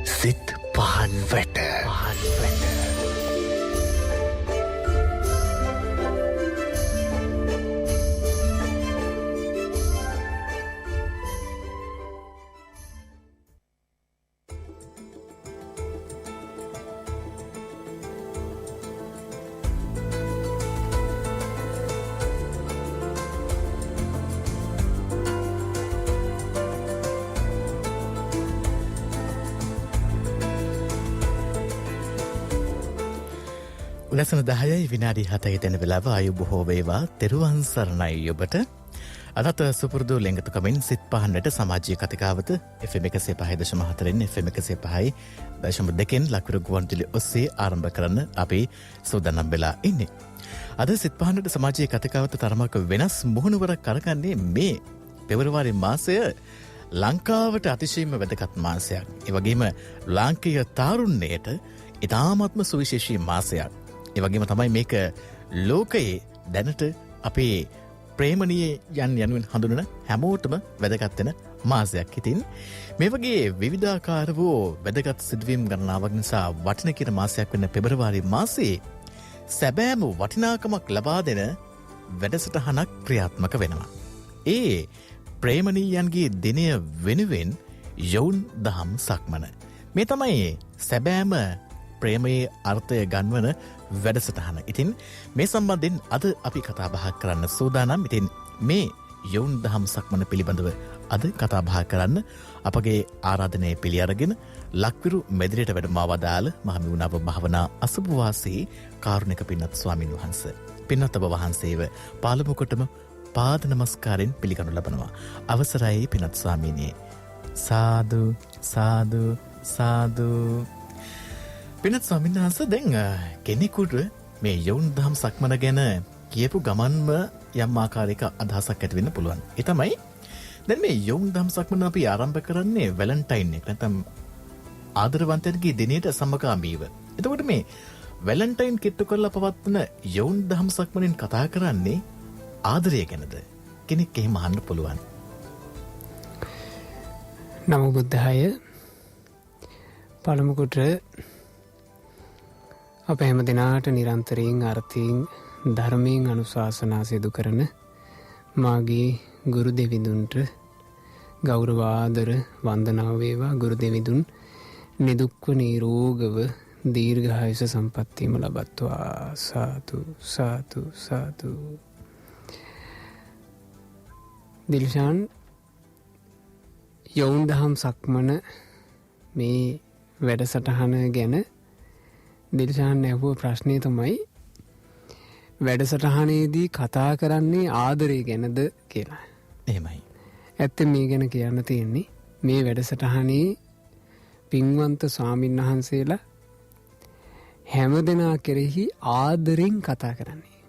සිත් පහන් වැට උලසන 10යි විනාඩි 7යි දෙන වෙලාව ආයු බොහෝ වේවා තෙරුවන් සරණයි ඔබට අදත් සුපුරුදු ලෙන්ගතුකමින් සිත් පහන්නට සමාජීය කතිකාවත FM 105.4 FM 105.2 ලකුරු ගුවන්විදුලි ඔස්සේ ආරම්භ කරන්න අපි සූදානම් වෙලා ඉන්නේ. අද සිත් පහන්නට සමාජීය කතිකාවත තරමක වෙනස් මුහුණුවරක් කරගන්නේ මේ පෙබරවාරි මාසය ලංකාවට අතිශයින්ම වැදගත් මාසයක්. ඒ වගේම ලාංකීය තාරුණ්‍යයට ඉතාමත්ම සුවිශේෂී මාසයක්. ඒ වගේම තමයි මේක ලෝකයේ දැනට අපේ ප්‍රේමණීය යනුවෙන් හඳුනන හැමෝටම වැදගත් වෙන මාසයක්. ඉතින් මේ වගේ විවිධාකාර වූ වැදගත් සිදුවීම් ගණනාවක් නිසා වටින කියන මාසයක් වෙන පෙබරවාරි මාසයේ සැබෑම වටිනාකමක් ලබා දෙන වැඩසටහනක් ක්‍රියාත්මක වෙනවා. ඒ ප්‍රේමණීයන්ගේ දිනය වෙනුවෙන් යොවුන් දහම් සක්මන. මේ තමයි සැබෑම ප්‍රේමයේ අර්ථය ගන්වන වැඩසටහන. ඉතින් මේ සම්බන්ධයෙන් අද අපි කතා බහ කරන්න සූදානම්. ඉතින් මේ යොවුන් දහම් සක්මන පිළිබඳව අද කතා බහ කරන්න අපගේ ආරාධනය පිළි අරගෙන ලක්විරු මෙදිරියට වැඩම වදාළ මහමෙවුනාව භාවනා අසුභවාසී කාරුණික පින්වත් ස්වාමින් වහන්සේ. පින්වත් ඔබ වහන්සේව පාළමු කොටම පාද නමස්කාරයෙන් පිළිගනු ලබනවා. අවසරයි පින්වත් ස්වාමීනි. සාදු සාදු සාදු. පින්වත් ස්වාමීන් වහන්සේ දැන් කෙනෙකුට මේ යොවුන් දහම් සක්මන ගැන කියපු ගමන්ම යම් ආකාරයක අදහසක් ඇති වෙන්න පුළුවන්. ඒ තමයි දැන් මේ යොවුන් දහම් සක්මන අපි ආරම්භ කරන්නේ වැලන්ටයින් එක නැත්නම් ආදරවන්තයන්ගේ දිනයට සමගාමීව. එතකොට මේ වැලන්ටයින් කිට්ටු කරලා පවත්වන යොවුන් දහම් සක්මනෙන් කතා කරන්නේ ආදරය ගැනද? කෙනෙක් එහෙම අහන්න පුළුවන්. නමෝ බුද්ධාය. පළමුකොට අප හැම දෙනාට නිරන්තරයෙන් අර්ථයෙන් ධර්මයෙන් අනුශාසනා සිදු කරන මාගේ ගුරු දෙවිඳුන්ට ගෞරවාදර වන්දනාව වේවා. ගුරු දෙවිඳුන් නිදුක්ව නිරෝගව දීර්ඝායුෂ සම්පන්නියම ලබත්වා. සාදු සාදු සාදු. දිල්ෂාන්, යොවුන් දහම් සක්මන මේ වැඩසටහන ගැන දිල්ෂාන් ඇහුව ප්‍රශ්නය තමයි වැඩසටහනේදී කතා කරන්නේ ආදරය ගැනද කියලා. එහෙමයි. ඇත්තෙන් මේ ගැන කියන්න තියෙන්නේ මේ වැඩසටහනේ පින්වන්ත ස්වාමීන් වහන්සේලා හැම දෙනා කෙරෙහි ආදරෙන් කතා කරන්නේ.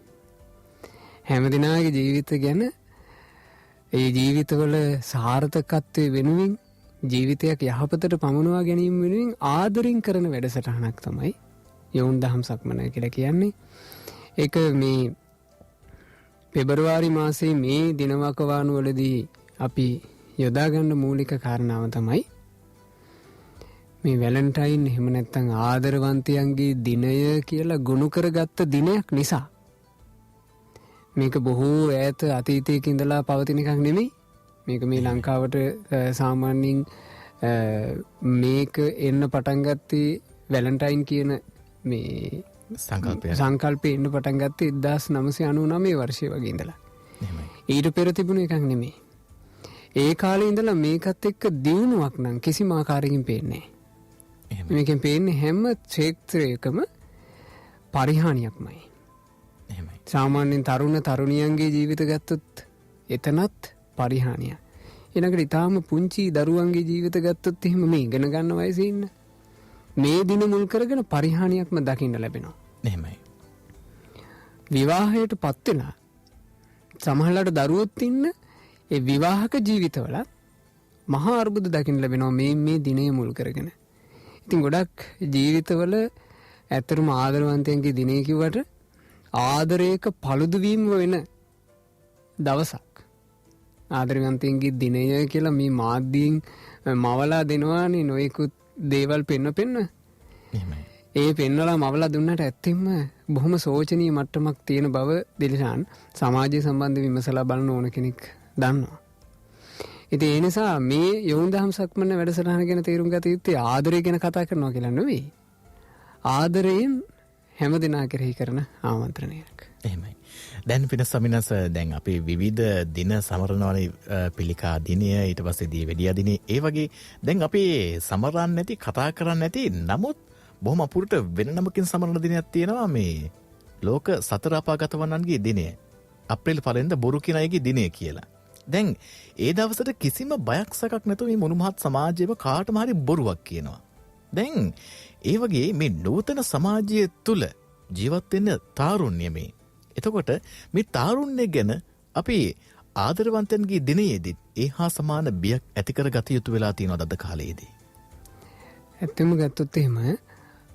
හැම දෙනාගේ ජීවිත ගැන, ඒ ජීවිතවල සාර්ථකත්වය වෙනුවෙන්, ජීවිතයක් යහපතට පමුණවා ගැනීම වෙනුවෙන් ආදරෙන් කරන වැඩසටහනක් තමයි යොවුන් දහම් සක්මන කියලා කියන්නේ. ඒක මේ පෙබරවාරි මාසයේ මේ දිනවකවානු වලදී අපි යොදාගන්න මූලික කාරණාව තමයි මේ වැලන්ටයින් එහෙම නැත්නම් ආදරවන්තයන්ගේ දිනය කියලා ගොනු කරගත්ත දිනයක් නිසා. මේක බොහෝ ඈත අතීතයක ඉඳලා පවතින එකක් නෙමෙයි. මේක මේ ලංකාවට සාමාන්‍යයෙන් මේක එන්න පටන් ගත්තේ වැලන්ටයින් කියන මේ සංකල්පය එන්න පටන් ගත්තේ 1999 වර්ෂයේ වගේ ඉඳලා. ඊට පෙර තිබුණ එකක් නෙමෙයි. ඒ කාලේ ඉඳලා මේකත් එක්ක දියුණුවක් නම් කිසිම ආකාරයකින් පේන්නේ නැහැ. මේකෙන් පේන්නේ හැම ක්ෂේත්‍රයකම පරිහානියක්මයි. සාමාන්‍යයෙන් තරුණ තරුණියන්ගේ ජීවිත ගත්තොත් එතනත් පරිහානිය. ඊළඟට ඊටාම පුංචි දරුවන්ගේ ජීවිත ගත්තොත් එහෙම මේ ඉගෙන ගන්න වයසේ ඉන්න මේ දින මුල් කරගෙන පරිහානියක්ම දකින්න ලැබෙනවා. එහෙමයි. විවාහයට පත් වෙලා සමහරවිට දරුවොත් ඉන්න ඒ විවාහක ජීවිතවල මහා අර්බුද දකින්න ලැබෙනවා මේ දිනේ මුල් කරගෙන. ඉතින් ගොඩක් ජීවිතවල ඇත්තටම ආදරවන්තයන්ගේ දිනේ කිව්වට ආදරයක පළුදු වීම වෙන දවසක්. ආදරවන්තයන්ගේ දිනය කියලා මේ මාධ්‍යයෙන් මවලා දෙනවානේ නොයෙකුත් දේවල් පෙන්න. ඒ පෙන්නලා මවලා දුන්නට ඇත්තෙම බොහොම සෝචනීය මට්ටමක් තියෙන බව දිලිසාන් සමාජය සම්බන්ධ විමසලා බලන ඕන කෙනෙක් දන්නවා. ඉතින් ඒ නිසා මේ යොවුන් දහම් සක්මන වැඩසටහන ගැන තේරුම් ගත යුත්තේ ආදරය ගැන කතා කරනවා කියලා නෙවෙයි. ආදරයෙන් හැම දෙනා කෙරෙහි කරන ආමන්ත්‍රණයක්. එහෙමයි. දැන් පින ස්වාමිනස දැන් අපි විවිධ දින සමරනවනේ පිළිකා දිනය ඊට පස්සේ දීවැඩියා දිනේ ඒ වගේ දැන් අපි සමරන්නේ නැති කතා කරන්නේ නැති නමුත් බොහොම අපුරට වෙන නමකින් සමරන දිනයක් තියෙනවා මේ ලෝක සතර අපාගත වන්නන්ගේ දිනය. අප්‍රේල් 1 වෙනිදා බොරු කියන අයගේ දිනය කියලා. දැන් ඒ දවසට කිසිම බයක් සැකක් නැතුව මේ මොනුමහත් සමාජයේම කාටම හරි බොරුවක් කියනවා. දැන් ඒ වගේ මේ නූතන සමාජය තුල ජීවත් වෙන්න තාරුණ්‍ය මේ. එතකොට මේ තාරුණ්‍ය ගැන අපි ආදරවන්තයන්ගේ දිනයේදී ඒ හා සමාන බියක් ඇති කර ගත යුතු වෙලා තියෙනවා අද කාලයේදී. ඇත්තම ගත්තොත් එහෙම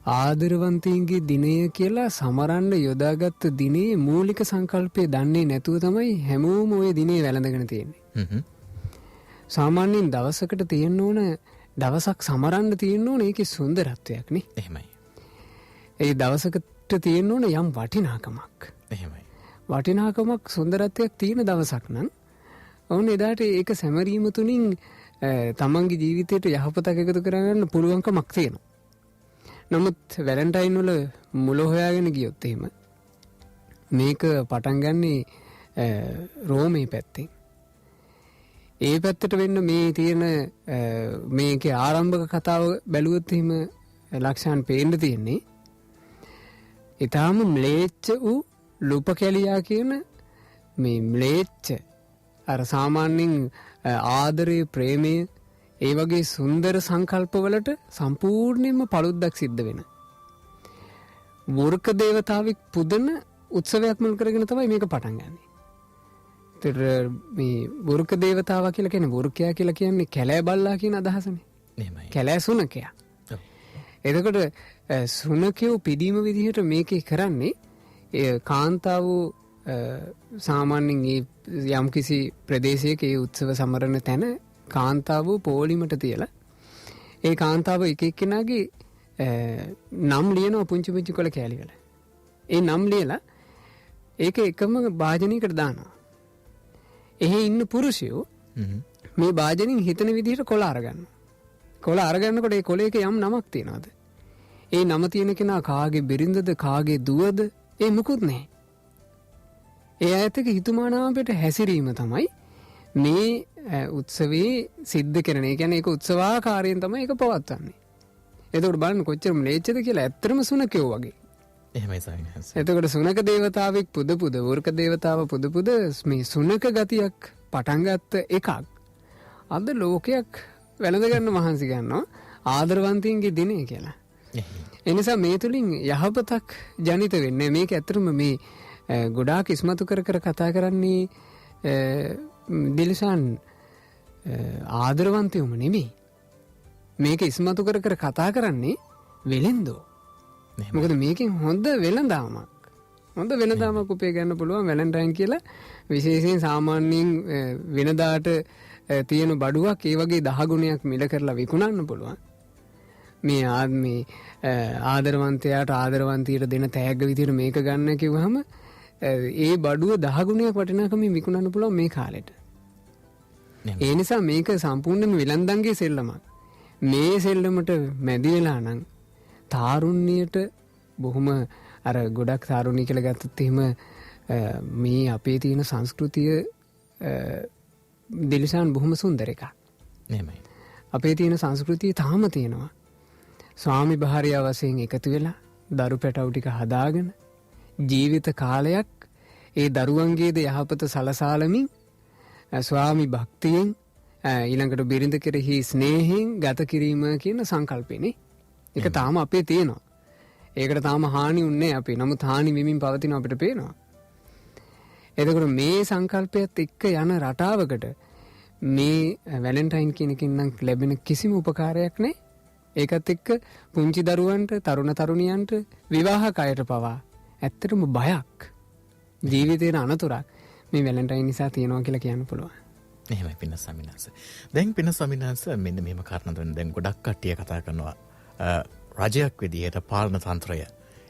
ආදරවන්තයන්ගේ දිනය කියලා සමරන්න යොදාගත්ත දිනේ මූලික සංකල්පය දන්නේ නැතුව තමයි හැමෝම ওই දිනේ වැළඳගෙන තියෙන්නේ. සාමාන්‍යයෙන් දවසකට තියෙන්න ඕන දවසක් සමරන්න තියෙන්න ඕන ඒකේ සුන්දරත්වයක් නේ. එහෙමයි. ඒ දවසකට තියෙන්න ඕන යම් වටිනාකමක්. එහෙමයි. වටිනාකමක් සුන්දරත්වයක් තියෙන දවසක් නම් ඔවුන් එදාට ඒක සැමරීම තුලින් තමන්ගේ ජීවිතයට යහපතක් එකතු කරගන්න පුළුවන්කමක් තියෙනවා. නමුත් වැලන්ටයින් වල මුල හොයාගෙන ගියොත් එහෙම මේක පටන් ගන්නේ රෝමේ පැත්තෙන්. ඒ පැත්තට වෙන්න මේ තියෙන මේකේ ආරම්භක කතාව බැලුවොත් එහෙම ලක්ෂණ පේන්න තියෙන්නේ. ඊටාම ම්ලේච්ඡ වූ ලුපකැලියා කියන මේ ම්ලේච්ඡ අර සාමාන්‍යයෙන් ආදරේ ප්‍රේමයේ ඒ වගේ සුන්දර සංකල්පවලට සම්පූර්ණයෙන්ම පළුද්දක් සිද්ධ වෙන. වෘක දේවතාවෙක් පුදන උත්සවයක් මුල් කරගෙන තමයි මේක පටන් ගන්නෙ. ඒතර මේ වෘක දේවතාවා කියලා කියන්නේ වෘකයා කියලා කියන්නේ කැලෑ බල්ලා කියන අදහසනේ. එහෙමයි. කැලෑ සුනකයා. එතකොට සුනකයෝ පිදීම විදිහට මේකේ කරන්නේ කාන්තාව සාමාන්‍යයෙන් යම් කිසි ප්‍රදේශයක ඒ උත්සව සමරන තැන කාන්තාව පෝලිමට තියලා ඒ කාන්තාව එක එක්කෙනාගේ නම් ලියනවා පුංචි පුංචි කොළ කෑලි වල. ඒ නම් ලියලා ඒක එකම භාජනයකට දානවා. එහි ඉන්න පුරුෂයෝ මේ භාජනෙන් හිතන විදිහට කොළ අරගන්නවා. කොළ අරගන්නකොට ඒ කොළයක යම් නමක් තියනවාද? ඒ නම තියෙන කෙනා කාගේ බිරිඳද කාගේ දුවද ඒ මුකුත් නැහැ. ඒ අයතක හිතුමානාපයට හැසිරීම තමයි මේ උත්සවේ සිද්ධ කරන. ඒ කියන්නේ ඒක උත්සවාකාරයෙන් තමයි ඒක පවත්වන්නේ. එතකොට බලන්න කොච්චර ම්ලේච්ඡද කියලා ඇත්තටම සුනකයෝ වගේ. එහෙමයි සාමිනස්. එතකොට සුනක දේවතාවෙක් පුද වෘක දේවතාව පුද මේ සුනක ගතියක් පටන් ගත්ත එකක් අද ලෝකයක් වැළඳ ගන්න මහන්සි ගන්නවා ආදරවන්තයින්ගේ දිනේ කියලා. එනිසා මේ තුලින් යහපතක් ජනිත වෙන්නේ. මේක ඇත්තටම මේ ගොඩාක් ඉස්මතු කර කතා කරන්නේ දිලිසාන් ආදරවන්තයොම නෙමෙයි. මේක ඉස්මතු කර කතා කරන්නේ වෙලෙන්දෝ. මොකද මේකෙන් හොඳ වෙළඳාමක්. හොඳ වෙළඳාමක් උපය ගන්න පුළුවන් වැලන්ටයින් කියලා විශේෂයෙන් සාමාන්‍යයෙන් වෙනදාට තියෙන බඩුවක් ඒ වගේ 10 ගුණයක් මිල කරලා විකුණන්න පුළුවන්. මේ ආදරවන්තයාට ආදරවන්තියට දෙන තෑග්ග විදිහට මේක ගන්න කිව්වහම ඒ බඩුව 10 ගුණයක් වටිනාකමින් විකුණන්න පුළුවන් මේ කාලෙට. ඒ නිසා මේක සම්පූර්ණයෙන්ම විලන්දන්ගේ සෙල්ලමක්. මේ සෙල්ලමට මැදි වෙලා නම් තාරුණ්‍යයට බොහොම අර ගොඩක් තාරුණ්‍ය කියලා ගත්තොත් එහෙම මේ අපේ තියෙන සංස්කෘතිය දිලිසාන් බොහොම සුන්දර එකක්. එහෙමයි. අපේ තියෙන සංස්කෘතිය තාම තියෙනවා. ස්වාමි භාර්යාව වශයෙන් එකතු වෙලා දරු පැටවු ටික හදාගෙන ජීවිත කාලයක් ඒ දරුවන්ගේද යහපත සලසාලමින් ස්වාමි භක්තියෙන් ඊළඟට බිරිඳ කෙරෙහි ස්නේහයෙන් ගත කිරීම කියන සංකල්පෙනේ. ඒක තාම අපේ තියෙනවා. ඒකට තාම හානි උන්නේ අපි. නමුත් හානි වෙමින් පවතින අපිට පේනවා. එතකොට මේ සංකල්පයත් එක්ක යන රටාවකට මේ වැලන්ටයින් කියන එකෙන් නම් ලැබෙන කිසිම උපකාරයක් නැහැ. ඒකත් එක්ක පුංචි දරුවන්ට තරුණ තරුණියන්ට විවාහක අයට පවා ඇත්තටම බයක් ජීවිතේට අනතුරක් මේ වැලන්ටයින් නිසා තියෙනවා කියලා කියන්න පුළුවන්. එහෙමයි පින්න ස්වාමිනාස. දැන් පින්න ස්වාමිනාස මෙන්න මෙහෙම කාරණා දෙන්න දැන් ගොඩක් කට්ටිය කතා කරනවා රජයක් විදිහට පාලන තන්ත්‍රය.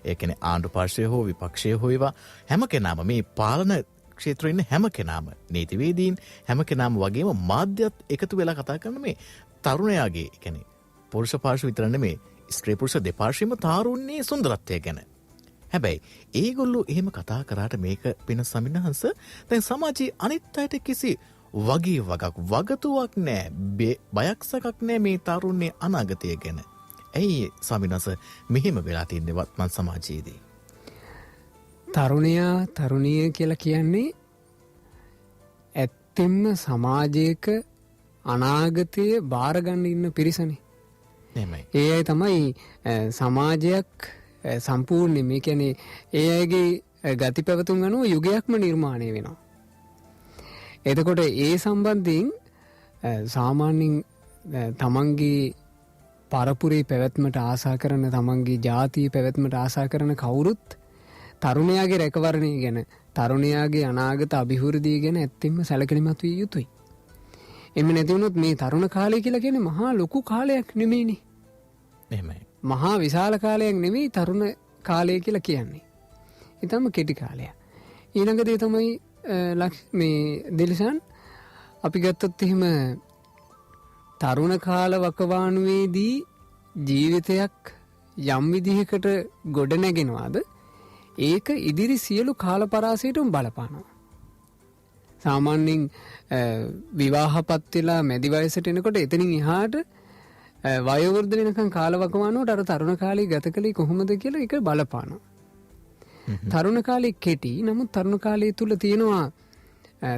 ඒ කියන්නේ ආණ්ඩු පාර්ශ්වය හෝ විපක්ෂය හෝ ඒවා හැම කෙනාම මේ පාලන ක්ෂේත්‍රයේ ඉන්න හැම කෙනාම නීතිවේදීන් හැම කෙනාම වගේම මාධ්‍යත් එකතු වෙලා කතා කරන මේ තරුණයාගේ ඒ කියන්නේ පුරුෂ පාර්ශ්ව විතර නෙමේ ස්ත්‍රී පුරුෂ දෙපාර්ශ්වෙම තාරුණ්‍යයේ සුන්දරත්වය ගැන. හැබැයි ඒගොල්ලෝ එහෙම කතා කරාට මේක පින සමිනහංශ දැන් සමාජයේ අනිත් අයට කිසි වගේ වගක් වගතුවක් නෑ බයක්සකක් නෑ මේ තරුණ්‍යයේ අනාගතය ගැන. ඇයි ස්වාමිනහංශ මෙහෙම වෙලා තින්නේ වත්මන් සමාජයේදී? තරුණයා තරුණිය කියලා කියන්නේ ඇත්තෙන්ම සමාජයක අනාගතයේ බාරගන්න ඉන්න පිරිසනේ. එහෙමයි. ඒ අය තමයි සමාජයක් සම්පූර්ණ මේ කියන්නේ ඒ අයගේ ගති පැවතුම් අනුව යුගයක්ම නිර්මාණය වෙනවා. එතකොට ඒ සම්බන්ධයෙන් සාමාන්‍යයෙන් තමන්ගේ පරපුරේ පැවැත්මට ආසා කරන තමන්ගේ ජාතිය පැවැත්මට ආසා කරන කවුරුත් තරුණයාගේ රැකවරණය ගැන තරුණයාගේ අනාගත අභිවෘද්ධිය ගැන ඇත්තෙන්ම සැලකිලිමත් විය යුතුයි. එම නැති වුණොත් මේ තරුණ කාලය කියලා කියන්නේ මහා ලොකු කාලයක් නෙමෙයිනේ. එහෙමයි. මහා විශාල කාලයක් නෙමෙයි තරුණ කාලය කියලා කියන්නේ. ඊටම කෙටි කාලයක්. ඊළඟ දේ තමයි මේ දිලිසන් අපි ගත්තොත් එහෙම තරුණ කාල වකවානුවේදී ජීවිතයක් යම් විදිහකට ගොඩ නැගෙනවාද ඒක ඉදිරි සියලු කාල පරාසයටම බලපානවා. සාමාන්‍යයෙන් විවාහපත් වෙලා මැදි වයසට එනකොට එතනින් එහාට වයෝවෘද්ධ වෙනකන් කාලවකවානුවට අර තරුණ කාලේ ගත කළේ කොහොමද කියලා ඒක බලපානවා. තරුණ කාලේ කෙටි නමුත් තරුණ කාලය තුල තියෙනවා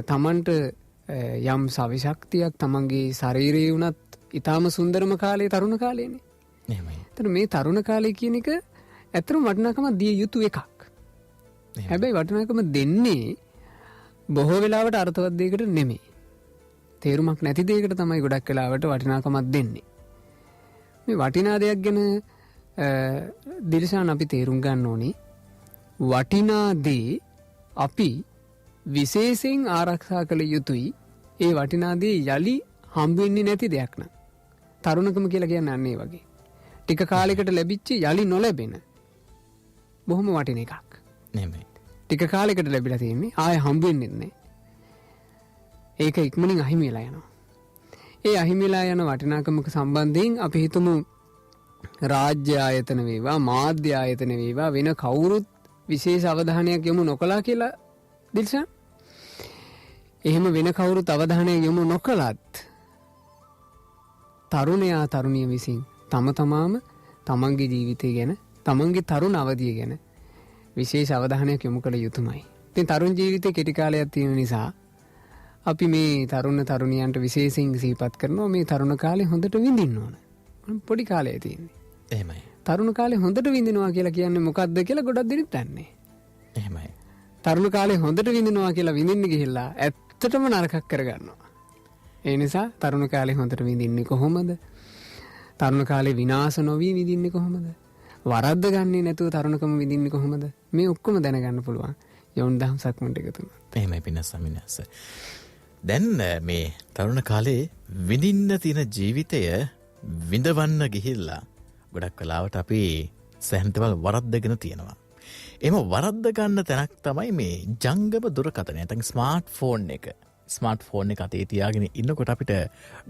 තමන්ට යම් සවිශක්තියක් තමන්ගේ ශරීරයේ වුණත් ඊටාම සුන්දරම කාලේ තරුණ කාලේනේ. එහෙමයි. ඒතර මේ තරුණ කාලය කියන එක ඇත්තටම වටිනාකම දිය යුතු එකක්. හැබැයි වටිනාකම දෙන්නේ බොහෝ වෙලාවට අර්ථවත් දෙයකට නෙමෙයි. තේරුමක් නැති දෙයකට තමයි ගොඩක් වෙලාවට වටිනාකමක් දෙන්නේ. මේ වටිනා දෙයක් ගැන දිලිසාන් අපි තේරුම් ගන්න ඕනේ වටිනා දේ අපි විශේෂයෙන් ආරක්ෂා කළ යුතුයි. ඒ වටිනා දේ යලි හම්බ වෙන්නේ නැති දෙයක් නම් තරුණකම කියලා කියන්නේ අන්න ඒ වගේ. ටික කාලයකට ලැබිච්ච යලි නොලැබෙන බොහොම වටින එකක්. නෙමෙයි. ටික කාලයකට ලැබිලා තියෙන්නේ ආයෙ හම්බ වෙන්නේ නැහැ. ඒක ඉක්මනින් අහිමි වෙලා යනවා. ඒ අහිමි වෙලා යන වටිනාකමක සම්බන්ධයෙන් අපි හිතමු රාජ්‍ය ආයතන වේවා මාධ්‍ය ආයතන වේවා වෙන කවුරුත් විශේෂ අවධානයක් යොමු නොකළා කියලා දිල්ෂන්. එහෙම වෙන කවුරුත් අවධානයක් යොමු නොකළත් තරුණයා තරුණිය විසින් තම තමාම තමන්ගේ ජීවිතය ගැන තමන්ගේ තරුණ අවධිය ගැන විශේෂ අවධානයක් යොමු කළ යුතුමයි. ඉතින් තරුණ ජීවිතේ කෙටි කාලයක් තියෙන නිසා අපි මේ තරුණ තරුණියන්ට විශේෂයෙන් සිහිපත් කරනවා මේ තරුණ කාලේ හොඳට විඳින්න ඕන. පොඩි කාලය තියෙන්නේ. එහෙමයි. තරුණ කාලේ හොඳට විඳිනවා කියලා කියන්නේ මොකක්ද කියලා ගොඩක් දෙනෙක් දන්නේ. එහෙමයි. තරුණ කාලේ හොඳට විඳිනවා කියලා විඳින්න ගිහිල්ලා ඇත්තටම නරකක් කරගන්නවා. ඒ නිසා තරුණ කාලේ හොඳට විඳින්නේ කොහොමද? තරුණ කාලේ විනාශ නොවි විඳින්නේ කොහොමද? වරද්ද ගන්නේ නැතුව තරුණකම විඳින්නේ කොහොමද? මේ ඔක්කොම දැනගන්න පුළුවන්. යොන් දහම් සක්මන්ට එකතු වුණා. එහෙමයි පින්න ස්වාමිනාස. දැන් මේ තරුණ කාලේ විඳින්න තියෙන ජීවිතය විඳවන්න ගිහිල්ලා ගොඩක් වෙලාවට අපි සැහන්තවල් වරද්දගෙන තියෙනවා. එහෙම වරද්ද ගන්න තැනක් තමයි මේ ජංගම දුරකථනය. නැත්නම් ස්මාර්ට් ෆෝන් එක. ස්මාර්ට් ෆෝන් එක අතේ තියාගෙන ඉන්නකොට අපිට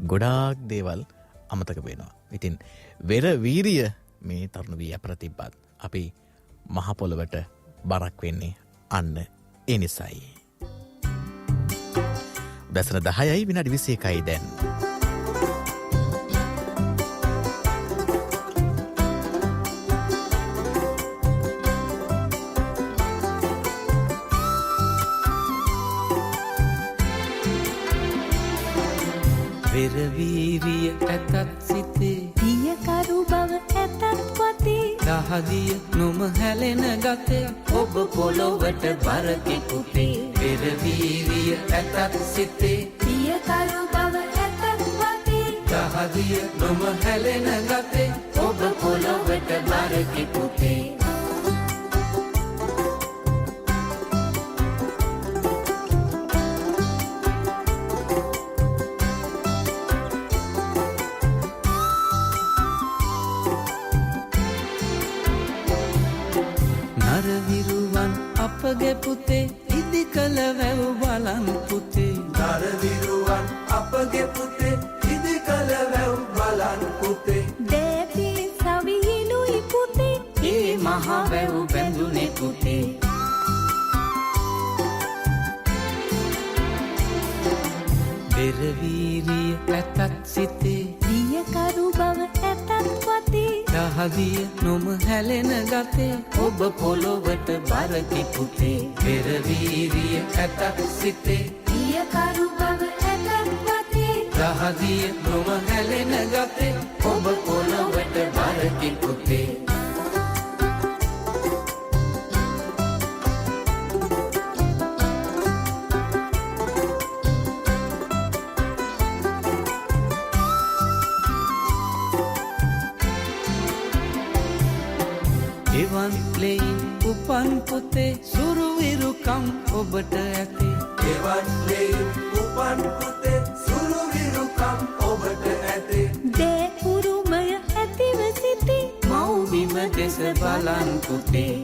ගොඩාක් දේවල් අමතක වෙනවා. ඉතින් වෙර වීරිය මේ තරුණ වී අප්‍රතිබ්බත් අපි මහ පොළවට බරක් වෙන්නේ අන්න ඒ නිසායි. දසන 10යි විනාඩි 21යි දැන්. පෙරවීරිය ඇතත් සිතේ පියකරු බව ඇතත් වතේ දහදිය නොම හැලෙන ගතේ ඔබ පොළොවට බරකෙකුටේ පෙරවීරිය ඇතත් සිතේ පියකරු බව ඇතත් වතේ දහදිය නොම හැලෙන ගතේ ඔබ පොළොවට බරකෙකුටේ අපගේ පුතේ ඉදි කළ වැව් බලන් පුතේ දරවිරුවන් අපගේ පුතේ ඉදි කළ වැව් බලන් පුතේ දේපිලි සවිහිනුයි පුතේ ඒ මහ වැව් බැඳුනේ පුතේ පෙරවීරිය ඇතත් සිතේ දියකරු බව ඇතත් වතේ දහදිය නොම හැලෙන ගතේ ඔබ පොළොවට බරකි පුතේ පෙරවීරිය ඇතත් සිතේ දියකරු බව ඇතත් වතේ දහදිය නොම හැලෙන ගතේ ඔබ පොළොවට බරකි පුතේ එවන් ලෙයින් උපන් පුතේ සුරුවිරුකම් ඔබට ඇතේ එවන් ලෙයින් උපන් පුතේ සුරුවිරුකම් ඔබට ඇතේ දේ උරුමය ඇතිව සිටි මව්බිම දෙස බලන් පුතේ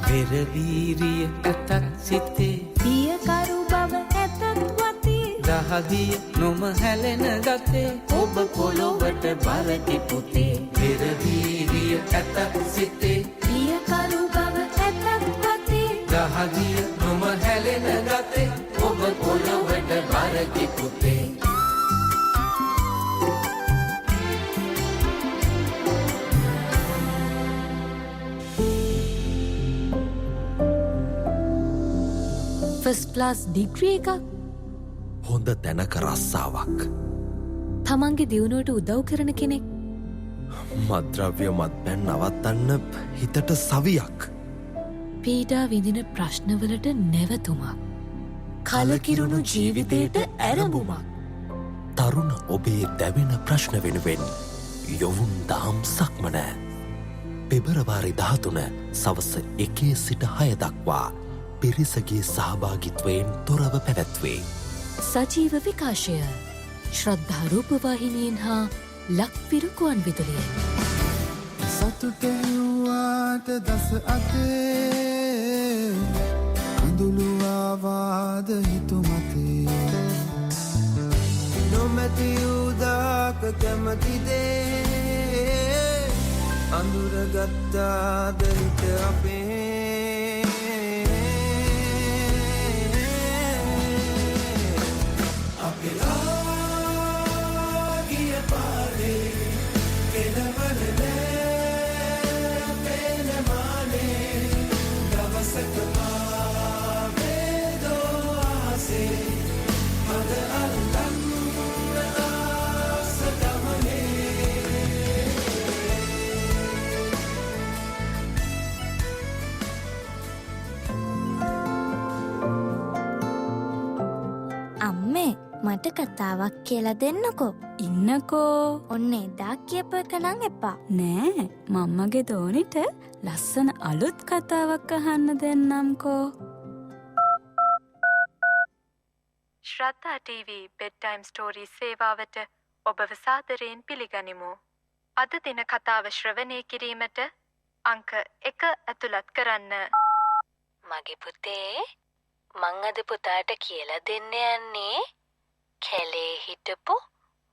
පෙරවීරිය ඇතත් සිතේ දියකරු බව ඇතත් වතේ දහදිය නොම හැලෙන ගතේ ඔබ පොළොවට බරකි පුතේ පෙරවීරිය ඇතත් සිතේ දියකරු බව ඇතත් වතේ දහදිය නොම හැලෙන ගතේ ඔබ පොළොවට බරකි පුතේ ෆස්ට් ක්ලාස් ඩිග්‍රී එකක් හොඳ තැනක රස්සාවක් තමන්ගේ දියුණුවට උදව් කරන කෙනෙක් මද්‍රව්‍ය මත්පැන් නවත්තන්න හිතට සවියක් පීඩා විඳින ප්‍රශ්නවලට නැවතුමක් කලකිරුණු ජීවිතයට ඇරඹුමක් තරුණ ඔබේ දැවෙන ප්‍රශ්න වෙනුවෙන් යොවුන් දහම් සක්මන පෙබරවාරි 13 සවස 1 සිට 6 දක්වා පිරිසගේ සහභාගිත්වයෙන් තොරව පැවැත්වේ සජීව විකාශය ශ්‍රද්ධා රූපවාහිනියෙන් හා ලක්විරුකුවන් විදුලියෙන් සතුටෙව්වාට දස අතේ අඳුළුවාවාද හිතුමතේ නොමැති උදාක කැමතිදේ අඳුරගත්තාද හිත අපේ මට කතාවක් කියලා දෙන්නකෝ. ඉන්නකෝ. ඔන්න එදා කියප එක නම් එපා. නෑ මම්මගේ දෝනිට ලස්සන අලුත් කතාවක් අහන්න දෙන්නම්කෝ. ශ්‍රද්ධා TV bedtime story සේවාවට ඔබව සාදරයෙන් පිළිගනිමු. අද දින කතාව ශ්‍රවණය කිරීමට අංක 1 ඇතුළත් කරන්න. මගේ පුතේ මං අද පුතාට කියලා දෙන්න යන්නේ කැලේ හිටපු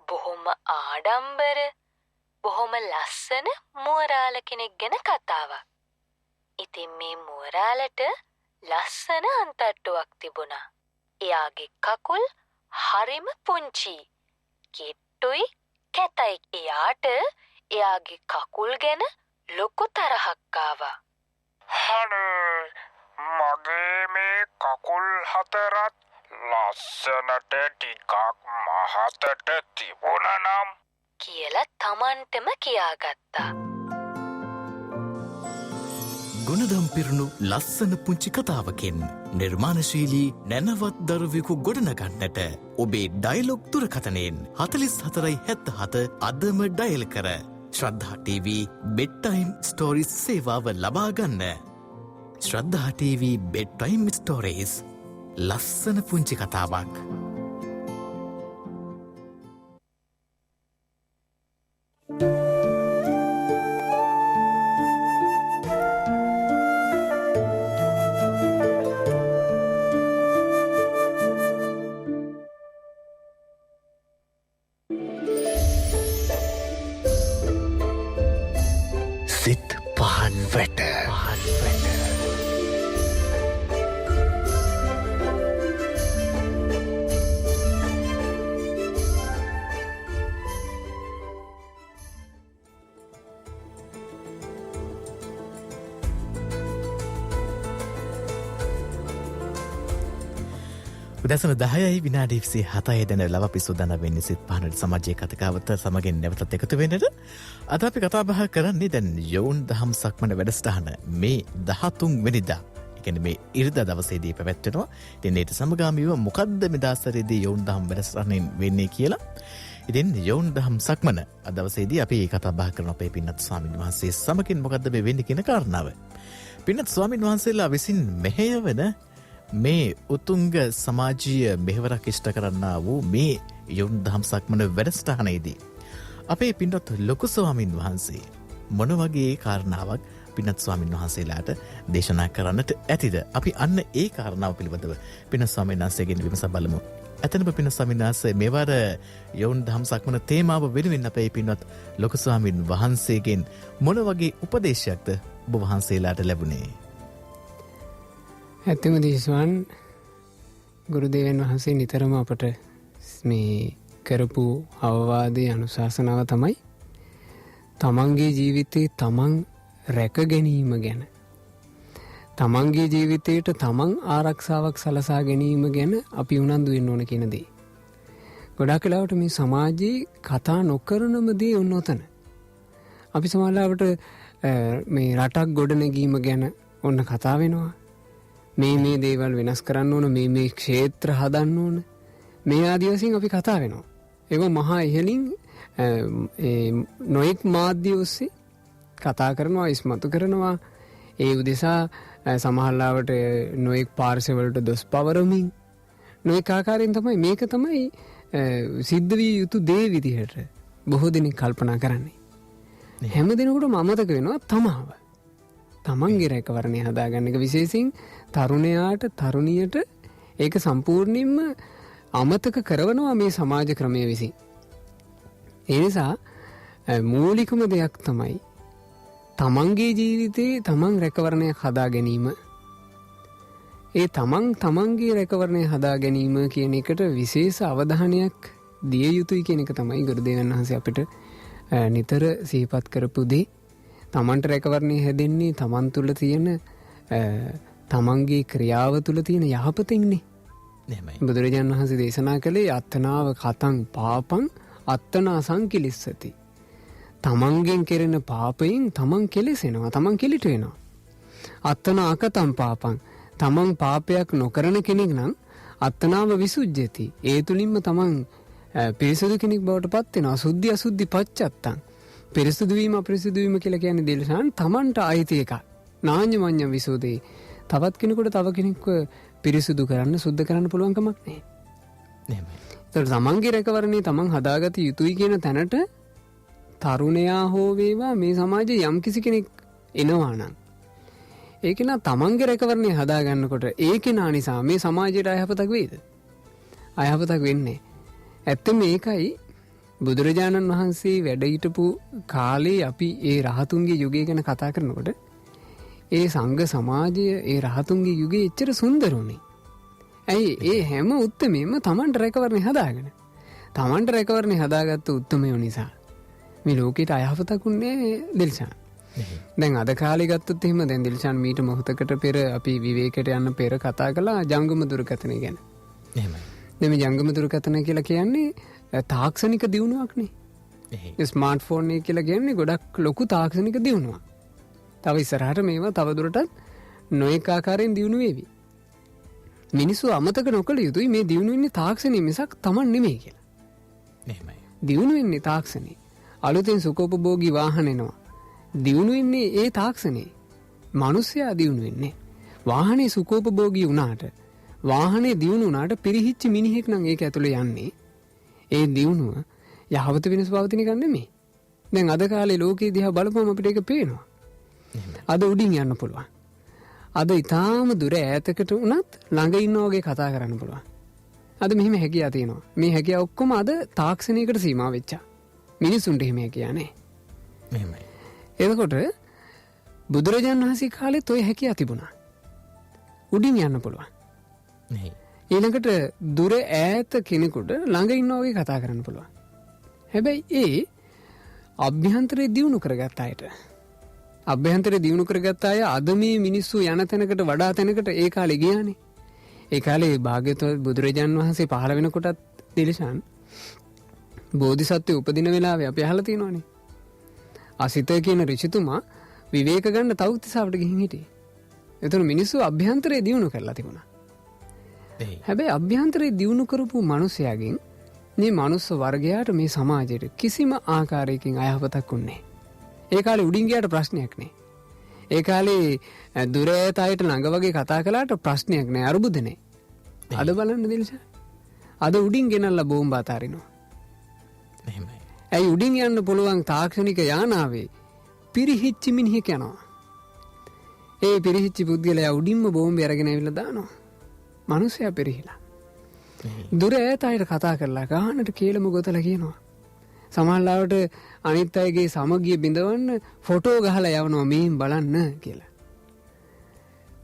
බොහොම ආඩම්බර බොහොම ලස්සන මුවරාල කෙනෙක් ගැන කතාවක්. ඉතින් මේ මුවරාලට ලස්සන අන්තට්ටුවක් තිබුණා. එයාගේ කකුල් හරිම පුංචි. කිට්ටුයි කැතයි. එයාට එයාගේ කකුල් ගැන ලොකු තරහක් ආවා. හනේ මගේ මේ කකුල් හතරත් ලස්සනට ටිකක් මහතට තිබුණනම් කියලා තමන්ටම කියාගත්තා. ගුණදම් පිරුණු ලස්සන පුංචි කතාවකින් නිර්මාණශීලී නැනවත් දරුවෙකු ගොඩනගන්නට ඔබේ ඩයලොග් දුරකථනයෙන් 4477 අදම ඩයල් කර ශ්‍රද්ධා TV bedtime stories සේවාව ලබා ගන්න. ශ්‍රද්ධා TV bedtime stories ලස්සන පුංචි කතාවක්. වැට. උදැසන 10යි විනාඩි 27 දෙන ලව අපි සූදානම් වෙන්නේ සිත් පහනට සමාජයේ කතාවත සමගින් නැවතත් එකතු වෙන්නට. අද අපි කතා බහ කරන්නේ දැන් යෝන් දහම් සක්මන වැඩසටහන මේ 13 වෙනිදා. ඒ කියන්නේ මේ ඉරිදා දවසේදී පැවැත්වෙනවා. ඉතින් ඒට සමගාමීව මොකද්ද මේ දාසරේදී යෝන් දහම් වැඩසටහනෙන් වෙන්නේ කියලා. ඉතින් යෝන් දහම් සක්මන අද දවසේදී අපි කතා බහ කරන අපේ පින්වත් ස්වාමීන් වහන්සේ සමගින් මොකද්ද මේ වෙන්නේ කියන කාරණාව. පින්වත් ස්වාමීන් වහන්සේලා විසින් මෙහෙයවන මේ උතුංග සමාජීය මෙහෙවරක් ඉෂ්ට කරන්නා වූ මේ යොවුන් දහම් සක්මන වැඩසටහනේදී අපේ පින්වත් ලොකු ස්වාමින් වහන්සේ මොන වගේ කාරණාවක් පින්වත් ස්වාමින් වහන්සේලාට දේශනා කරන්නට ඇතිද? අපි අන්න ඒ කාරණාව පිළිබඳව පින්වත් ස්වාමීන් වහන්සේගෙන් විමසා බලමු. එතනම පින්වත් ස්වාමීන් වහන්සේ මේවර යොවුන් දහම් සක්මන තේමාව වෙනුවෙන් අපේ පින්වත් ලොකු ස්වාමින් වහන්සේගෙන් මොන වගේ උපදේශයක්ද ඔබ වහන්සේලාට ලැබුණේ? ඇත්තම දේශවන් ගුරුදේවයන් වහන්සේ නිතරම අපට මේ කරපු අවවාදය අනුශාසනාව තමයි තමන්ගේ ජීවිතයේ තමන් රැක ගැනීම ගැන. තමන්ගේ ජීවිතයට තමන් ආරක්ෂාවක් සලසා ගැනීම ගැන අපි උනන්දු වෙන්න ඕන කියන දේ. ගොඩාක් වෙලාවට මේ සමාජයේ කතා නොකරනම දේ ඔන්න ඔතන. අපි සමහරවිට මේ රටක් ගොඩනැගීම ගැන ඔන්න කතා වෙනවා. මේ දේවල් වෙනස් කරන්න ඕන, මේ ක්ෂේත්‍ර හදන්න ඕන, මේ ආදී වශයෙන් අපි කතා වෙනවා. ඒක මහා ඉහලින් නොයෙක් මාධ්‍ය ඔස්සේ කතා කරනවා, ඉස්මතු කරනවා. ඒ උදෙසා සමහරවිට නොයෙක් පාර්ශවවලට දොස් පවරමින් නොයෙක් ආකාරයෙන් තමයි මේක තමයි සිද්ධ විය යුතු දේ විදිහට බොහෝ දෙනෙක් කල්පනා කරන්නේ. හැම දිනකටම අමතක වෙනවා තමාව. තමන්ගේ රැකවරණය හදාගන්න එක විශේෂයෙන් තරුණයාට තරුණියට ඒක සම්පූර්ණයෙන්ම අමතක කරවනවා මේ සමාජ ක්‍රමය විසින්. ඒ නිසා මූලිකම දෙයක් තමයි තමන්ගේ ජීවිතයේ තමන් රැකවරණය හදා ගැනීම. ඒ තමන්ගේ රැකවරණය හදා ගැනීම කියන එකට විශේෂ අවධානයක් දිය යුතුයි කියන එක තමයි ගුරුදේවයන් වහන්සේ අපිට නිතර සිහිපත් කරපු දේ. තමන්ට රැකවරණය හැදෙන්නේ තමන් තුළ තියෙන තමන්ගේ ක්‍රියාව තුළ තියෙන යහපතින්නේ. බුදුරජාණන් වහන්සේ දේශනා කළේ අත්තනාව කතං පාපං අත්තනා සංකිලිස්සති. තමන්ගෙන් කෙරෙන පාපයෙන් තමන් කෙලෙසෙනවා, තමන් කෙලිට වෙනවා. අත්තනා අකතම් පාපං, තමන් පාපයක් නොකරන කෙනෙක් නම් අත්තනාව විසුජ්ජති. ඒ තුළින්ම තමන් පිරිසුදු කෙනෙක් බවට පත් වෙනවා. සුද්ධි අසුද්ධි පච්චත්තං. පිරිසුදුවීම අපිරිසුදුවීම කියලා කියන්නේ දේශාන් තමන්ට අයිති එකක්. නාඤ්ඤ මඤ්ඤ විසෝදේ. තවත් කෙනෙකුට තව කෙනෙක්ව පිරිසුදු කරන්න, සුද්ධ කරන්න පුළුවන් කමක් නැහැ. එහෙමයි. ඒතර තමන්ගේ රැකවරණේ තමන් හදාගත යුතුයි කියන තැනට තරුණයා හෝ වේවා මේ සමාජයේ යම් කිසි කෙනෙක් එනවා නම් ඒක නා තමන්ගේ රැකවරණේ හදාගන්නකොට ඒ කෙනා නිසා මේ සමාජයට අයහපතක් වෙයිද? අයහපතක් වෙන්නේ. ඇත්තම මේකයි බුදුරජාණන් වහන්සේ වැඩ හිටපු කාලේ අපි ඒ රහතුන්ගේ යුගය ගැන කතා කරනකොට ඒ සංඝ සමාජය ඒ රහතුන්ගේ යුගයේ එච්චර සුන්දර වුණේ. ඇයි? ඒ හැම උත්තමයෙන්ම තමන්ට රැකවරණේ හදාගෙන. තමන්ට රැකවරණේ හදාගත්ත උත්තමයෝ නිසා මේ ලෝකෙට අයහපතක් උන්නේ දිල්ෂාන්. දැන් අද කාලේ ගත්තොත් එහෙම දැන් දිල්ෂාන් මීට මොහොතකට පෙර අපි විවේකයට යන්න පෙර කතා කළා ජංගම දුරකථනය ගැන. එහෙමයි. දැන් මේ ජංගම දුරකථනය කියලා කියන්නේ තාක්ෂණික දියුණුවක්නේ. ස්මාර්ට් ෆෝන් එක කියලා කියන්නේ ගොඩක් ලොකු තාක්ෂණික දියුණුවක්. තව ඉස්සරහට මේවා තවදුරටත් නොයෙක් ආකාරයෙන් දියුණු වේවි. මිනිස්සු අමතක නොකළ යුතුයි මේ දියුණු වෙන්නේ තාක්ෂණය මිසක් Taman නෙමෙයි කියලා. එහෙමයි. දියුණු වෙන්නේ තාක්ෂණය. අලුතෙන් සුඛෝපභෝගී වාහන එනවා. දියුණු වෙන්නේ ඒ තාක්ෂණේ. මිනිස්සයා දියුණු වෙන්නේ. වාහනේ සුඛෝපභෝගී වුණාට වාහනේ දියුණු වුණාට පිරිහිච්ච මිනිහෙක් නම් ඒක ඇතුලේ යන්නේ. ඒ දියුණුව යහපත වෙනස් පවතින එක නෙමෙයි. දැන් අද කාලේ ලෝකයේ දිහා බලපුවම අපිට ඒක පේනවා. අද උඩින් යන්න පුළුවන්. අද ඊටාම දුර ඈතකට වුණත් ළඟ ඉන්නා වගේ කතා කරන්න පුළුවන්. අද මෙහිම හැකියාව තියෙනවා. මේ හැකියාව ඔක්කොම අද තාක්ෂණයකට සීමා වෙච්චා. මිනිසුන්ට එහෙම හැකියාව නැහැ. එහෙමයි. එතකොට බුදුරජාණන් වහන්සේ කාලෙත් ඔය හැකියාව තිබුණා. උඩින් යන්න පුළුවන්. ඊළඟට දුර ඈත කෙනෙකුට ළඟ ඉන්නා වගේ කතා කරන්න පුළුවන්. හැබැයි ඒ අභ්‍යන්තරේ දියුණු කරගත්ත අයට අභ්‍යන්තරේ දියුණු කරගත්ත අය අද මේ මිනිස්සු යන තැනකට වඩා තැනකට ඒ කාලේ ගියානේ. ඒ කාලේ භාග්‍යවතුන් බුදුරජාණන් වහන්සේ පහළ වෙනකොටත් දිලෂාන් බෝධිසත්වය උපදින වෙලාවේ අපි අහලා තියෙනවානේ. අසිත කියන ඍෂිතුමා විවේක ගන්න තවුතිසාවට ගිහින් හිටියේ. එතන මිනිස්සු අභ්‍යන්තරේ දියුණු කරලා තිබුණා. හැබැයි අභ්‍යන්තරේ දියුණු කරපු මිනිසයාගෙන් මේ මනුස්ස වර්ගයාට මේ සමාජයට කිසිම ආකාරයකින් අයහපතක් වුණේ නැහැ. ඒ කාලේ උඩින් ගියාට ප්‍රශ්නයක් නැහැ. ඒ කාලේ දුර ඈත අයට ළඟ වගේ කතා කළාට ප්‍රශ්නයක් නැහැ. අරුබුද නැහැ. අද බලන්න දිලෂා. අද උඩින් ගෙනල්ලා බෝම්බ අතාරිනවා. එහෙමයි. ඇයි උඩින් යන්න පුළුවන් තාක්ෂණික යානාවේ පිරිහිච්ච මිනිහෙක් යනවා. ඒ පිරිහිච්ච පුද්ගලයා උඩින්ම බෝම්බ අරගෙන ඇවිල්ලා දානවා. මනුස්සයා පිරිහිලා. දුර ඈත අයට කතා කරලා ගහන්නට කේලම ගොතලා කියනවා. සමහරවිට අනිත් අයගේ සමගිය බිඳවන්න ෆොටෝ ගහලා යවනවා මේන් බලන්න කියලා.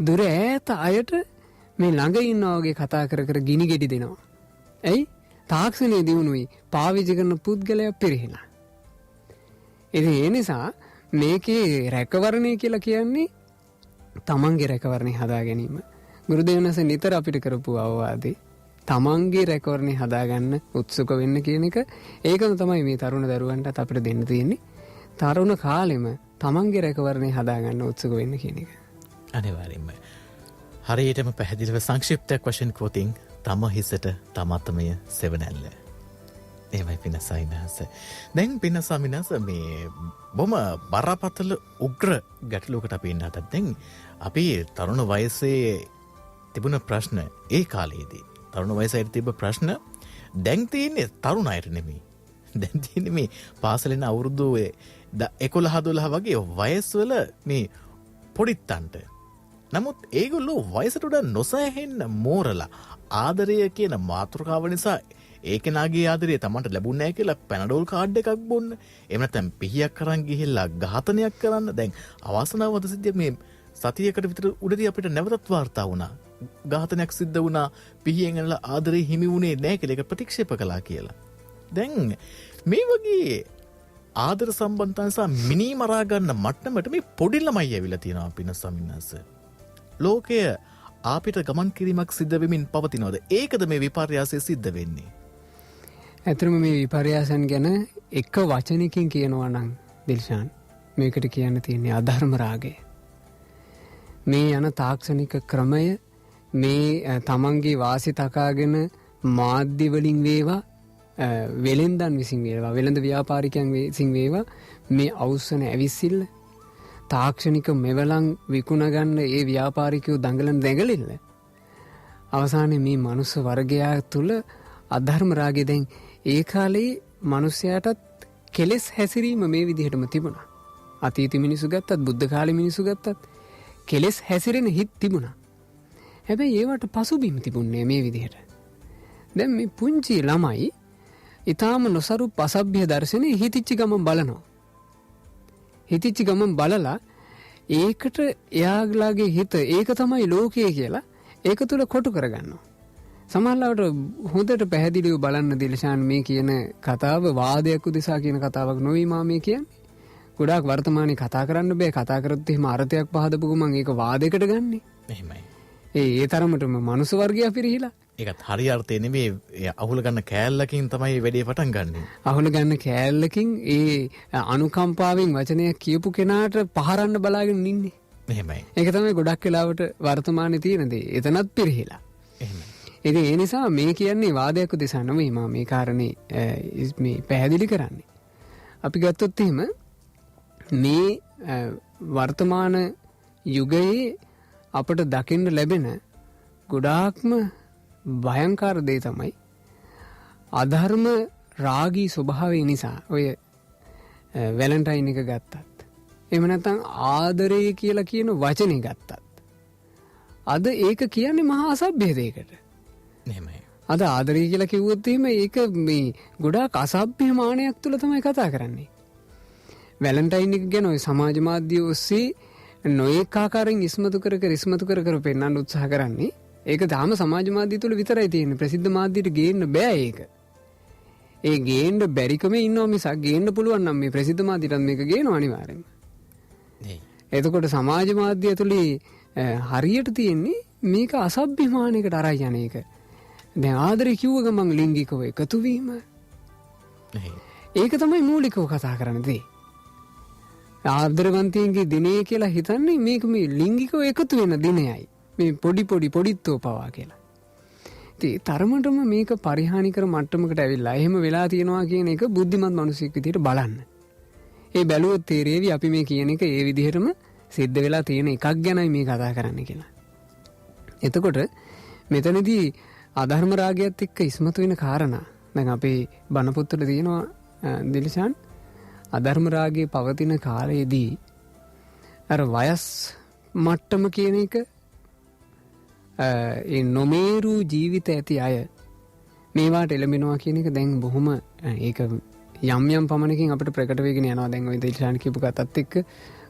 දුර ඈත අයට මේ ළඟ ඉන්නා වගේ කතා කර කර ගිනි ගෙඩි දෙනවා. ඇයි? තාක්ෂණයේ දිනුනුයි පාවිච්චි කරන පුද්ගලයා පිරිහිලා. ඉතින් ඒ නිසා මේකේ රැකවරණය කියලා කියන්නේ තමන්ගේ රැකවරණය හදා ගැනීම. ගුරුදේවයන් වහන්සේ නිතර අපිට කරපු අවවාදේ තමන්ගේ රැකවරණය හදාගන්න උත්සුක වෙන්න කියන එක. ඒකම තමයි මේ තරුණ දරුවන්ටත් අපිට දෙන්න තියෙන්නේ. තරුණ කාලෙම තමන්ගේ රැකවරණය හදාගන්න උත්සුක වෙන්න කියන එක. අනිවාර්යෙන්ම. හරියටම පැහැදිලිව සංක්ෂිප්තයක් වශයෙන් කෝතින් තම හිසට තමතමය සෙවනැල්ල. එහෙමයි පිනසයිනහස. දැන් පිනසමිනස මේ බොම බරපතල උග්‍ර ගැටලුවකට අපි ඉන්න හදත්. දැන් අපි තරුණ වයසේ තිබුණ ප්‍රශ්න ඒ කාලයේදී තරුණ වයසට තිබ ප්‍රශ්න දැන් තියෙන්නේ තරුණ අයට නෙමෙයි. දැන් තියෙන්නේ මේ පාසලෙන අවුරුදු 11 වගේ වයස්වල මේ පොඩිත්තන්ට. නමුත් ඒගොල්ලෝ වයසට වඩා නොසෑහෙන්න මෝරලා ආදරය කියන මාතෘකාව නිසා ඒ කෙනාගේ ආදරය තමන්ට ලැබුණ නැහැ කියලා පැනඩෝල් කාඩ් එකක් බොන්න. එහෙම නැත්නම් පිහියක් අරන් ගිහිල්ලා ඝාතනයක් කරන්න. දැන් අවාසනාවන්ත සිද්ධිය මේ සතියකට විතර උඩදී අපිට නැවතත් වාර්තා වුණා. ඝාතනයක් සිද්ධ වුණා. පිහියෙන් ඇනලා ආදරේ හිමි වුණේ නැහැ කියලා ඒක ප්‍රතික්ෂේප කළා කියලා. දැන් මේ වගේ ආදර සම්බන්ධතා නිසා මිනී මරා ගන්න මට්ටමට මේ පොඩි ළමයි ඇවිල්ලා තියෙනවා පිනසමිනස. ලෝකය අපිට ගමන් කිරීමක් සිද්ධ වෙමින් පවතිනවද? ඒකද මේ විපර්යාසය සිද්ධ වෙන්නේ? ඇත්තටම මේ විපර්යාසයන් ගැන එක වචනකින් කියනවා නම් දිල්ෂාන් මේකට කියන්න තියෙන්නේ අධර්ම රාගය. මේ යන තාක්ෂණික ක්‍රමය මේ තමන්ගේ වාසි තකාගෙන මාධ්‍ය වලින් වේවා වෙළෙන්දන් විසින් වේවා වෙළඳ ව්‍යාපාරිකයන් විසින් වේවා මේ අවුස්සන ඇවිස්සිල්ල තාක්ෂණික මෙවලන් විකුණ ගන්න ඒ ව්‍යාපාරිකයෝ දඟලන දැඟලිල්ල අවසානයේ මේ මනුස්ස වර්ගයා තුල අධර්ම රාගය දැන් ඒ කාලේ මිනිස්යාටත් කෙලෙස් හැසිරීම මේ විදිහටම තිබුණා. අතීත මිනිසු ගත්තත් බුද්ධ කාලේ මිනිසු ගත්තත් කෙලෙස් හැසිරෙන හිත් තිබුණා. හැබැයි ඒවට පසුබිම් තිබුණේ මේ විදිහට. දැන් මේ පුංචි ළමයි ඊටාම නොසරු පසබ්බ්‍ය දර්ශනේ හිතිච්ච ගමන් බලනවා. හිතිච්ච ගමන් බලලා ඒකට එයාගලාගේ හිත ඒක තමයි ලෝකය කියලා ඒක තුල කොටු කරගන්නවා. සමහරවිට හොඳට පැහැදිලිව බලන්න දිලෂාන් මේ කියන කතාව වාදයක් උදෙසා කියන කතාවක් නොවේ මා මේ කියන්නේ. ගොඩාක් වර්තමානයේ කතා කරන්න බෑ. කතා කරොත් එහෙම අර්ථයක් පහදපු ගමන් ඒක වාදයකට ගන්නෙ. එහෙමයි. ඒ තරමටම මනුස්ස වර්ගය පිරිහිලා. ඒකත් හරි අර්ථය නෙමෙයි. අහුල ගන්න කෑල්ලකින් තමයි වැඩේ පටන් ගන්නෙ. අහුල ගන්න කෑල්ලකින් ඒ අනුකම්පාවෙන් වචනයක් කියපු කෙනාට පහරන්න බලාගෙන ඉන්නේ. එහෙමයි. ඒක තමයි ගොඩක් වෙලාවට වර්තමානයේ තියෙන දේ. එතනත් පිරිහිලා. එහෙමයි. ඉතින් ඒ නිසා මේ කියන්නේ වාදයක් උදෙසා නෙමෙයි මම මේ කාරණේ මේ පැහැදිලි කරන්නේ. අපි ගත්තොත් එහෙම මේ වර්තමාන යුගයේ අපට දකින්න ලැබෙන ගොඩාක්ම භයංකාර දේ තමයි අධර්ම රාගී ස්වභාවය නිසා ඔය වැලන්ටයින් එක ගත්තත් එහෙම නැත්නම් ආදරය කියලා කියන වචනේ ගත්තත් අද ඒක කියන්නේ මහා අසභ්‍ය දෙයකට. එහෙමයි. අද ආදරය කියලා කිව්වොත් එහෙම ඒක මේ ගොඩාක් අසභ්‍ය මානයක් තුල තමයි කතා කරන්නේ. වැලන්ටයින් එක ගැන ඔය සමාජ මාධ්‍ය ඔස්සේ නොයෙක් ආකාරයෙන් ඉස්මතු කර පෙන්වන්න උත්සාහ කරන්නේ. ඒක තාම සමාජ මාධ්‍ය තුල විතරයි තියෙන්නේ. ප්‍රසිද්ධ මාධ්‍යයට ගේන්න බෑ ඒක. ඒ ගේන්න බැරිකම ඉන්නවා මිසක් ගේන්න පුළුවන් නම් මේ ප්‍රසිද්ධ මාධ්‍යයට මේක ගේනවා අනිවාර්යෙන්ම. එතකොට සමාජ මාධ්‍ය ඇතුලේ හරියට තියෙන්නේ මේක අසභ්‍යමානයකට අරයි යන එක. දැන් ආදරේ කිව්ව ගමන් ලිංගිකව එකතු වීම. ඒක තමයි මූලිකව කතා කරන්නේ. ආදරවන්තයන්ගේ දිනේ කියලා හිතන්නේ මේක මේ ලිංගිකව එකතු වෙන දිනයයි. මේ පොඩිත්තෝ පවා කියලා. ඉතින් තරමටම මේක පරිහානිකර මට්ටමකට ඇවිල්ලා එහෙම වෙලා තියෙනවා කියන එක බුද්ධිමත් මිනිසෙක් විදිහට බලන්න. ඒ බැලුවොත් තේරෙවි අපි මේ කියන එක ඒ විදිහටම සිද්ධ වෙලා තියෙන එකක් ගැනයි මේ කතා කරන්නේ කියලා. එතකොට මෙතනදී අධර්ම රාගයත් එක්ක ඉස්මතු වෙන කාරණා දැන් අපේ බණ පොත්වල තියෙනවා දිලිසන් අධර්ම රාගයේ පවතින කාලයේදී අර වයස් මට්ටම කියන එක ඒ නොමේරු ජීවිත ඇති අය මේවාට එළඹෙනවා කියන එක දැන් බොහොම ඒක යම් පමණකින් අපිට ප්‍රකට වෙගෙන යනවා. දැන් ওই දිලිසන් කියපු කතාත් එක්ක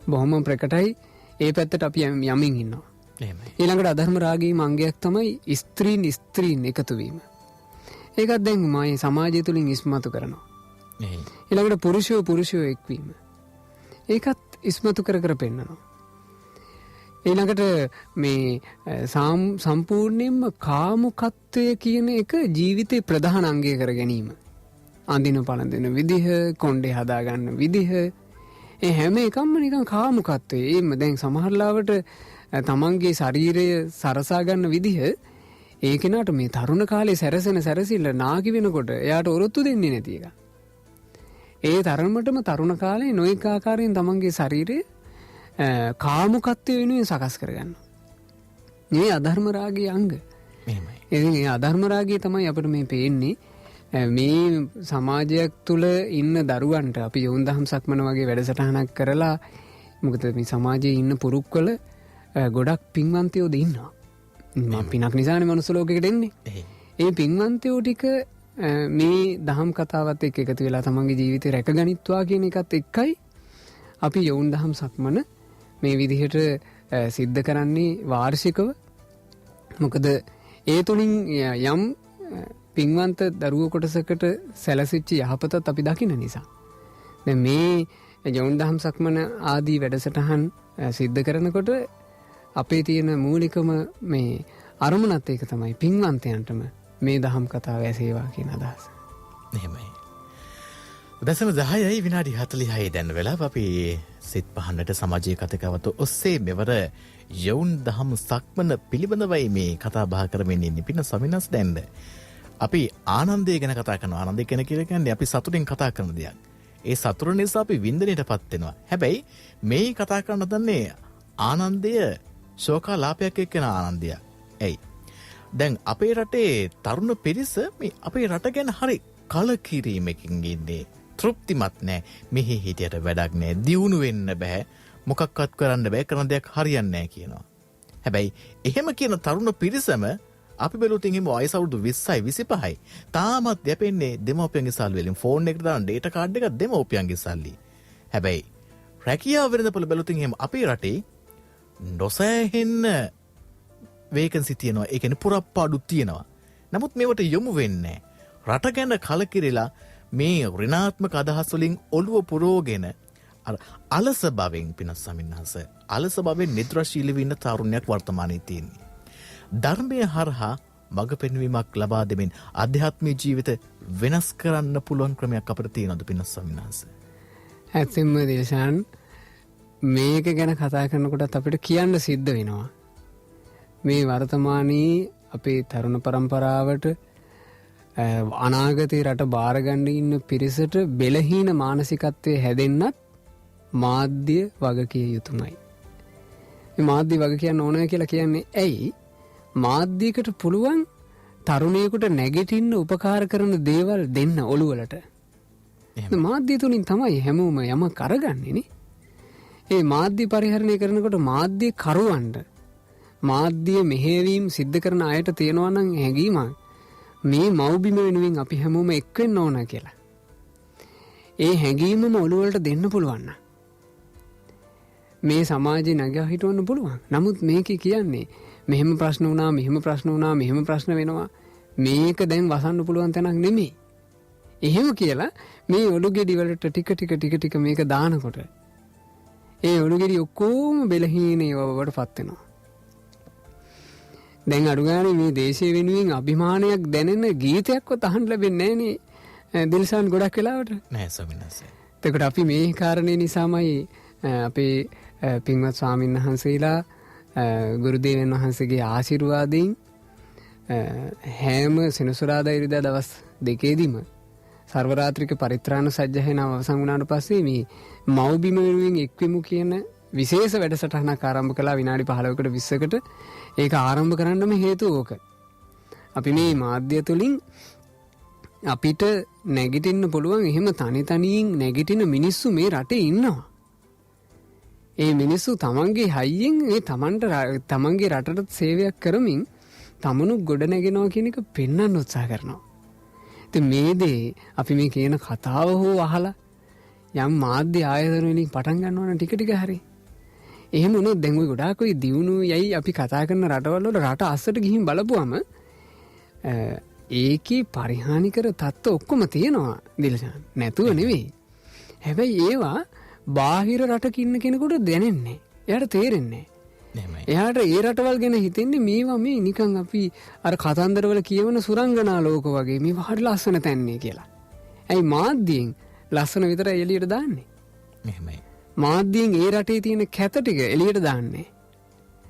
බොහොම ප්‍රකටයි ඒ පැත්තට අපි යමින් ඉන්නවා. ඊළඟට අධර්ම රාගයේ අංගයක් තමයි ස්ත්‍රීන් එකතු වීම. ඒකත් දැන් මම සමාජය තුලින් ඉස්මතු කරනවා. ඊළඟට පුරුෂයෝ එක්වීම. ඒකත් ඉස්මතු කර පෙන්නනවා. ඊළඟට මේ සම්පූර්ණයෙන්ම කාමුකත්වය කියන එක ජීවිතේ ප්‍රධාන අංගය කර ගැනීම. අඳින පළඳින විදිහ, කොණ්ඩේ හදාගන්න විදිහ, ඒ හැම එකක්ම නිකන් කාමුකත්වය. ඒම දැන් සමහරලාවට තමන්ගේ ශරීරය සරසා ගන්න විදිහ ඒ කෙනාට මේ තරුණ කාලේ සැරසිල්ල නාකි වෙනකොට එයාට ඔරොත්තු දෙන්නේ නැති එක. ඒ තරමටම තරුණ කාලේ නොයෙක් ආකාරයෙන් තමන්ගේ ශරීරය කාමුකත්වය වෙනුවෙන් සකස් කරගන්න. මේ අධර්ම රාගයේ අංග. ඉතින් ඒ අධර්ම රාගය තමයි අපිට මේ පේන්නේ මේ සමාජයක් තුළ ඉන්න දරුවන්ට අපි යොවුන් දහම් සක්මන වගේ වැඩසටහනක් කරලා මොකද මේ සමාජයේ ඉන්න පුරුක්වල ගොඩක් පින්වන්තයෝද ඉන්නවා. පිනක් නිසානේ මනුස්ස ලෝකෙකට එන්නේ. ඒ පින්වන්තයෝ ටික මේ දහම් කතාවත් එක්ක එකතු වෙලා තමන්ගේ ජීවිතේ රැකගනිත්වා කියන එකත් එක්කයි අපි යොවුන් දහම් සක්මන මේ විදිහට සිද්ධ කරන්නේ වාර්ෂිකව. මොකද ඒ තුලින් යම් පින්වන්ත දරුවෝ කොටසකට සැලසිච්ච යහපතත් අපි දකින්න නිසා. දැන් මේ යොවුන් දහම් සක්මන ආදී වැඩසටහන් සිද්ධ කරනකොට අපේ තියෙන මූලිකම මේ අරමුණත් ඒක තමයි පින්වන්තයන්ටම මේ දහම් කතාව ඇසේවා කියන අදහස. එහෙමයි. දසම 10යි විනාඩි 46 දැන් වෙලාව අපි සිත් පහන්නට සමාජීය කතාවත ඔස්සේ මෙවර යොවුන් දහම් සක්මන පිළිබඳවයි මේ කතා බහ කරමින් ඉන්නේ. පින සමිනස් දැන්ද අපි ආනන්දය ගැන කතා කරනවා. ආනන්දය ගැන කියන්නේ අපි සතුටින් කතා කරන දෙයක්. ඒ සතුට නිසා අපි වින්දනයටපත් වෙනවා. හැබැයි මේ කතා කරන දන්නේ ආනන්දය ශෝකාලාපයක් එක්කන ආනන්දය. ඇයි? දැන් අපේ රටේ තරුණ පිරිස මේ අපේ රට ගැන හරි කලකිරීමකින් ඉන්නේ. තෘප්තිමත් නෑ. මෙහි හිටියට වැඩක් නෑ. දියුණු වෙන්න බෑ. මොකක්වත් කරන්න බෑ. කරන දෙයක් හරියන්නේ නෑ කියනවා. හැබැයි එහෙම කියන තරුණ පිරිසම අපි බැලුවොත් එහෙම වයස අවුරුදු 20යි 25යි. තාමත් යැපෙන්නේ දෙමව්පියන්ගේ සල්ලි වලින්. ෆෝන් එකට දාන ඩේටා කාඩ් එක දෙමව්පියන්ගේ සල්ලි. හැබැයි රැකියාව වෙනදපොළ බැලුවොත් එහෙම අපේ රටේ නොසෑහෙන්න වේකන්සි තියෙනවා. ඒ කියන්නේ පුරප්පාඩු තියෙනවා. නමුත් මේවට යොමු වෙන්නේ රට ගැන කලකිරිලා මේ ඍණාත්මක අදහස් වලින් ඔළුව පුරෝගෙන අර අලස බවෙන් පිනස් සමින්හස අලස බවෙන් නිද්‍රාශීලීව ඉන්න තරුණයක් වර්තමානයේ තියෙනවා. ධර්මය හරහා මඟ පෙන්වීමක් ලබා දෙමින් ආධ්‍යාත්මික ජීවිත වෙනස් කරන්න පුළුවන් ක්‍රමයක් අපිට තියෙනවද පිනස් සමින්හස? ඇත්තෙන්ම දිලෂාන් මේක ගැන කතා කරනකොටත් අපිට කියන්න සිද්ධ වෙනවා. මේ වර්තමානයේ අපේ තරුණ පරම්පරාවට අනාගතේ රට බාරගන්න ඉන්න පිරිසට බෙලහීන මානසිකත්වයේ හැදෙන්නත් මාධ්‍ය වගකිය යුතුමයි. මේ මාධ්‍ය වග කියන්න ඕන කියලා කියන්නේ ඇයි? මාධ්‍යයකට පුළුවන් තරුණයෙකුට නැගිටින්න උපකාර කරන දේවල් දෙන්න ඔළුවලට. මාධ්‍ය තුලින් තමයි හැමෝම යම කරගන්නේ නේ. ඒ මාධ්‍ය පරිහරණය කරනකොට මාධ්‍ය කරුවන්ට මාධ්‍ය මෙහෙයවීම සිද්ධ කරන අයට තියෙනවා නම් හැඟීමක් මේ මව්බිම වෙනුවෙන් අපි හැමෝම එක් වෙන්න ඕන කියලා. ඒ හැඟීමම ඔළුවලට දෙන්න පුළුවන්. මේ සමාජයේ නැගලා හිටවන්න පුළුවන්. නමුත් මේක කියන්නේ මෙහෙම ප්‍රශ්න වුණා, මෙහෙම ප්‍රශ්න වුණා, මෙහෙම ප්‍රශ්න වෙනවා. මේක දැන් වසන්න පුළුවන් තැනක් නෙමෙයි. එහෙම කියලා මේ ඔළුගෙඩි වලට ටික ටික මේක දානකොට ඒ ඔළුගෙඩි ඔක්කොම බෙලහීනේ වවට පත් වෙනවා. දැන් අඩුගානේ මේ දේශය වෙනුවෙන් අභිමානයක් දැනෙන ගීතයක්වත් අහන්න ලැබෙන්නේ නැහනේ දිල්ෂාන් ගොඩක් වෙලාවට. නෑ ස්වාමිනාස. එතකොට අපි මේ කාරණේ නිසාමයි අපේ පින්වත් ස්වාමීන් වහන්සේලා ගුරුදේවයන් වහන්සේගේ ආශිර්වාදයෙන් හැම සෙනසුරාදා ඉරිදා දවස් දෙකේදීම සර්වරාත්‍රික පරිත්‍රාණ සජ්ජායනාව අවසන් වුණාට පස්සේ මේ මව්බිම වෙනුවෙන් එක්වෙමු කියන විශේෂ වැඩසටහනක් ආරම්භ කළා විනාඩි 15කට 20කට. ඒක ආරම්භ කරන්නම හේතුව ඕක. අපි මේ මාධ්‍ය තුලින් අපිට නැගිටින්න පුළුවන් එහෙම තනියෙන් නැගිටින මිනිස්සු මේ රටේ ඉන්නවා. ඒ මිනිස්සු තමන්ගේ හයියෙන් ඒ තමන්ගේ රටට සේවයක් කරමින් තමනුත් ගොඩ නැගෙනවා කියන එක පෙන්වන්න උත්සාහ කරනවා. ඉතින් මේ දේ අපි මේ කියන කතාව හෝ අහලා යම් මාධ්‍ය ආයතන වලින් පටන් ගන්නවා ටික ටික හරි. එහෙම වුණොත් දැන් ওই ගොඩාක් ওই දියුණු යයි අපි කතා කරන රටවල් වල රට අස්සට ගිහින් බලපුවම ඒකේ පරිහානිකර තත්ත්ව ඔක්කොම තියෙනවා දිල්ෂාන්. නැතුව නෙවෙයි. හැබැයි ඒවා බාහිර රටක ඉන්න කෙනෙකුට දැනෙන්නේ. එයාට තේරෙන්නේ නැහැ. එයාට ඒ රටවල් ගැන හිතෙන්නේ මේවා මේ නිකන් අපි අර කතන්දරවල කියවන සුරංගනා ලෝක වගේ මේ වහඩ ලස්සන තැන්නේ කියලා. ඇයි මාධ්‍යයෙන් ලස්සන විතරයි එළියට දාන්නේ? මෙහෙමයි. මාධ්‍යයෙන් ඒ රටේ තියෙන කැත ටික එළියට දාන්නේ.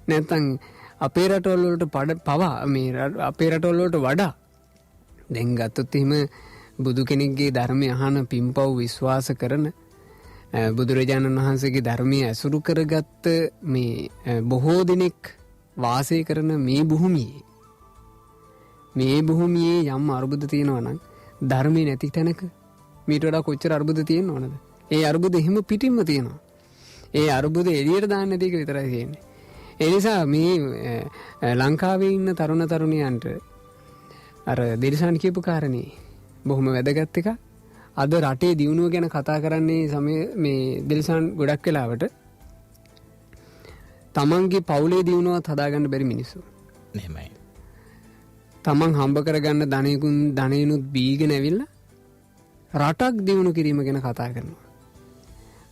නැත්තම් අපේ රටවල් වලට පවා මේ අපේ රටවල් වලට වඩා දැන් ගත්තොත් එහෙම බුදු කෙනෙක්ගේ ධර්මය අහන පින්පව් විශ්වාස කරන බුදුරජාණන් වහන්සේගේ ධර්මය ඇසුරු කරගත්ත මේ බොහෝ දෙනෙක් වාසය කරන මේ භූමියේ යම් අරුබුද තියෙනවා නම් ධර්මයේ නැති තැනක මීට වඩා කොච්චර අරුබුද තියෙනවද? ඒ අරුබුද එහෙම පිටින්ම තියෙනවා. ඒ අරුබුද එළියට දාන්න නැති එක විතරයි තියෙන්නේ. ඒ නිසා මේ ලංකාවේ ඉන්න තරුණ තරුණියන්ට අර දිල්ෂාන් කියපු කාරණේ බොහොම වැදගත් එකක්. අද රටේ දියුණුව ගැන කතා කරන්නේ මේ දිල්ෂාන් ගොඩක් වෙලාවට තමන්ගේ පවුලේ දියුණුවත් හදාගන්න බැරි මිනිස්සු. එහෙමයි. තමන් හම්බ කරගන්න ධනෙනුත් බීගෙන ඇවිල්ලා රටක් දියුණු කිරීම ගැන කතා කරනවා.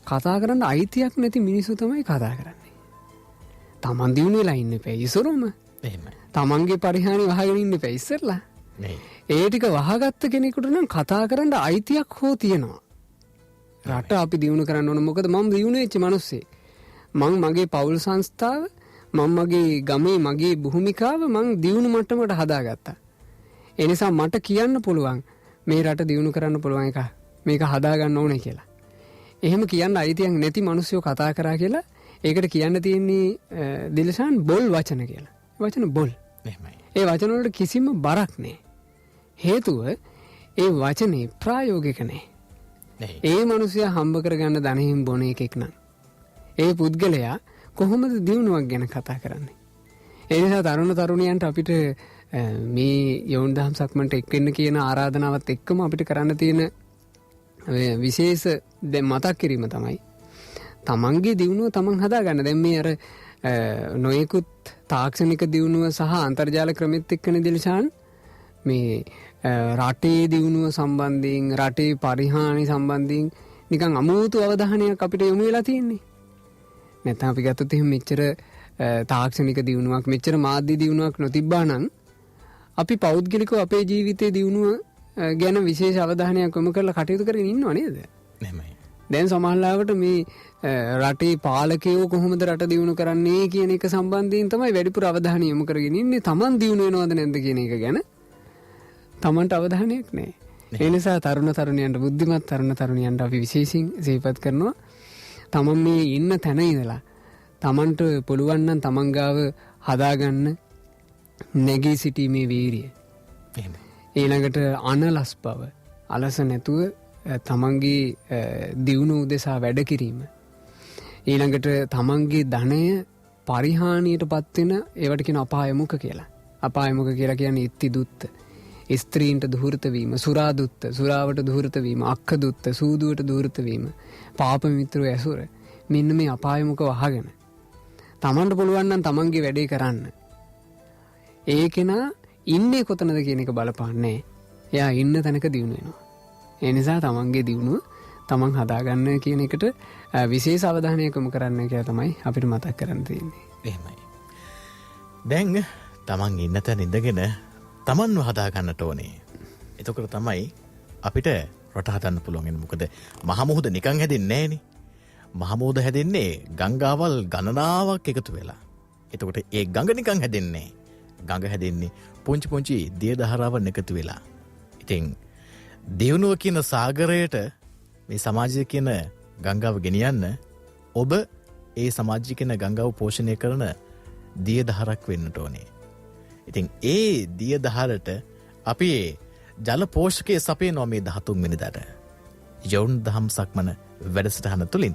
කතා කරන්න අයිතියක් නැති මිනිස්සු තමයි කතා කරන්නේ. තමන් දියුණු වෙලා ඉන්න එපා ඉස්සරම. එහෙමයි. තමන්ගේ පරිහානි වහගෙන ඉන්න එපා ඉස්සරලා. ඒ ටික වහගත්ත කෙනෙකුට නම් කතා කරන්න අයිතියක් හෝ තියෙනවා. රට අපි දියුණු කරන්න ඕන. මොකද මම දියුණු වෙච්ච මිනිස්සෙක්. මං මගේ පවුල් සංස්ථාව, මම මගේ ගමේ මගේ භූමිකාව මං දියුණු මට්ටමකට හදාගත්තා. ඒ නිසා මට කියන්න පුළුවන් මේ රට දියුණු කරන්න පුළුවන් එක මේක හදාගන්න ඕනේ කියලා. එහෙම කියන්න අයිතියක් නැති මිනිස්සු කතා කරා කියලා ඒකට කියන්න තියෙන්නේ දිල්ෂාන් බොල් වචන කියලා. වචන බොල්. එහෙමයි. ඒ වචන වලට කිසිම බරක් නැහැ. හේතුව ඒ වචනේ ප්‍රායෝගික නැහැ. ඒ මිනිසයා හම්බ කරගන්න ධනෙහිම් බොන එකෙක් නම් ඒ පුද්ගලයා කොහොමද දියුණුවක් ගැන කතා කරන්නේ? ඒ නිසා තරුණ තරුණියන්ට අපිට මේ යෝන් දහම් සක්මන්ට එක්වෙන්න කියන ආරාධනාවත් එක්කම අපිට කරන්න තියෙන විශේෂ මතක් කිරීම තමයි තමන්ගේ දියුණුව තමන් හදාගන්න. දැන් මේ අර නොයෙකුත් තාක්ෂණික දියුණුව සහ අන්තර්ජාල ක්‍රමෙත් එක්කනේ දිල්ෂාන් මේ රටේ දියුණුව සම්බන්ධයෙන් රටේ පරිහානි සම්බන්ධයෙන් නිකන් අමුතු අවධානයක් අපිට යොමු වෙලා තියෙන්නේ. නැත්නම් අපි ගත්තොත් එහෙනම් මෙච්චර තාක්ෂණික දියුණුවක් මෙච්චර මාධ්‍ය දියුණුවක් නොතිබ්බා නම් අපි පෞද්ගලිකව අපේ ජීවිතයේ දියුණුව ගැන විශේෂ අවධානයක් යොමු කරලා කටයුතු කරගෙන ඉන්නව නේද? එහෙමයි. දැන් සමහරවිට මේ රටේ පාලකයෝ කොහොමද රට දියුණු කරන්නේ කියන එක සම්බන්ධයෙන් තමයි වැඩිපුර අවධානය යොමු කරගෙන ඉන්නේ. Taman දියුණු වෙනවද නැද්ද කියන එක ගැන Tamanට අවධානයක් නැහැ. ඒ නිසා තරුණ තරුණියන්ට බුද්ධිමත් තරුණ තරුණියන්ට අපි විශේෂයෙන් සිහිපත් කරනවා. Taman මේ ඉන්න තැන ඉඳලා Tamanට පුළුවන් නම් Taman ගාව හදාගන්න නැගී සිටීමේ වීරිය. එහෙමයි. ඊළඟට අනලස් බව අලස නැතුව තමන්ගේ දියුණු උදෙසා වැඩ කිරීම. ඊළඟට තමන්ගේ ධනය පරිහානියට පත්වෙන ඒවට කියන අපායමුක කියලා. අපායමුක කියලා කියන්නේ ඉත්ති දුත්ත. ස්ත්‍රීන්ට දුහෘත වීම, සුරා දුත්ත, සුරාවට දුහෘත වීම, අක්ඛ දුත්ත, සූදුවට දුහෘත වීම, පාප මිත්‍රව ඇසුර. මෙන්න මේ අපායමුක වහගෙන තමන්ට පුළුවන් නම් තමන්ගේ වැඩේ කරන්න. ඒ කෙනා ඉන්නේ කොතනද කියන එක බලපාන්නේ. එයා ඉන්න තැනක දියුණු වෙනවා. ඒ නිසා තමන්ගේ දියුණුව තමන් හදාගන්න කියන එකට විශේෂ අවධානයක් යොමු කරන්න කියලා තමයි අපිට මතක් කරන්න තියෙන්නේ. එහෙමයි. දැන් තමන් ඉන්න තැන ඉඳගෙන තමන්ව හදාගන්නට ඕනේ. එතකොට තමයි අපිට රට හදන්න පුළුවන්. මොකද මහ මුහුද නිකන් හැදෙන්නේ නැහනේ. මහ මුහුද හැදෙන්නේ ගංගාවල් ගණනාවක් එකතු වෙලා. එතකොට ඒ ගඟ නිකන් හැදෙන්නේ නැහැ. ගඟ හැදෙන්නේ පුංචි පුංචි දිය දහරාවන් එකතු වෙලා. ඉතින් දියුණුව කියන සාගරයට මේ සමාජය කියන ගංගාව ගෙනියන්න ඔබ ඒ සමාජය කියන ගංගාව පෝෂණය කරන දිය දහරක් වෙන්නට ඕනේ. ඉතින් ඒ දිය දහරට අපි ජල පෝෂකයේ සපයනවා මේ 13 වෙනිදාට යොවුන් දහම් සක්මන වැඩසටහන තුලින්.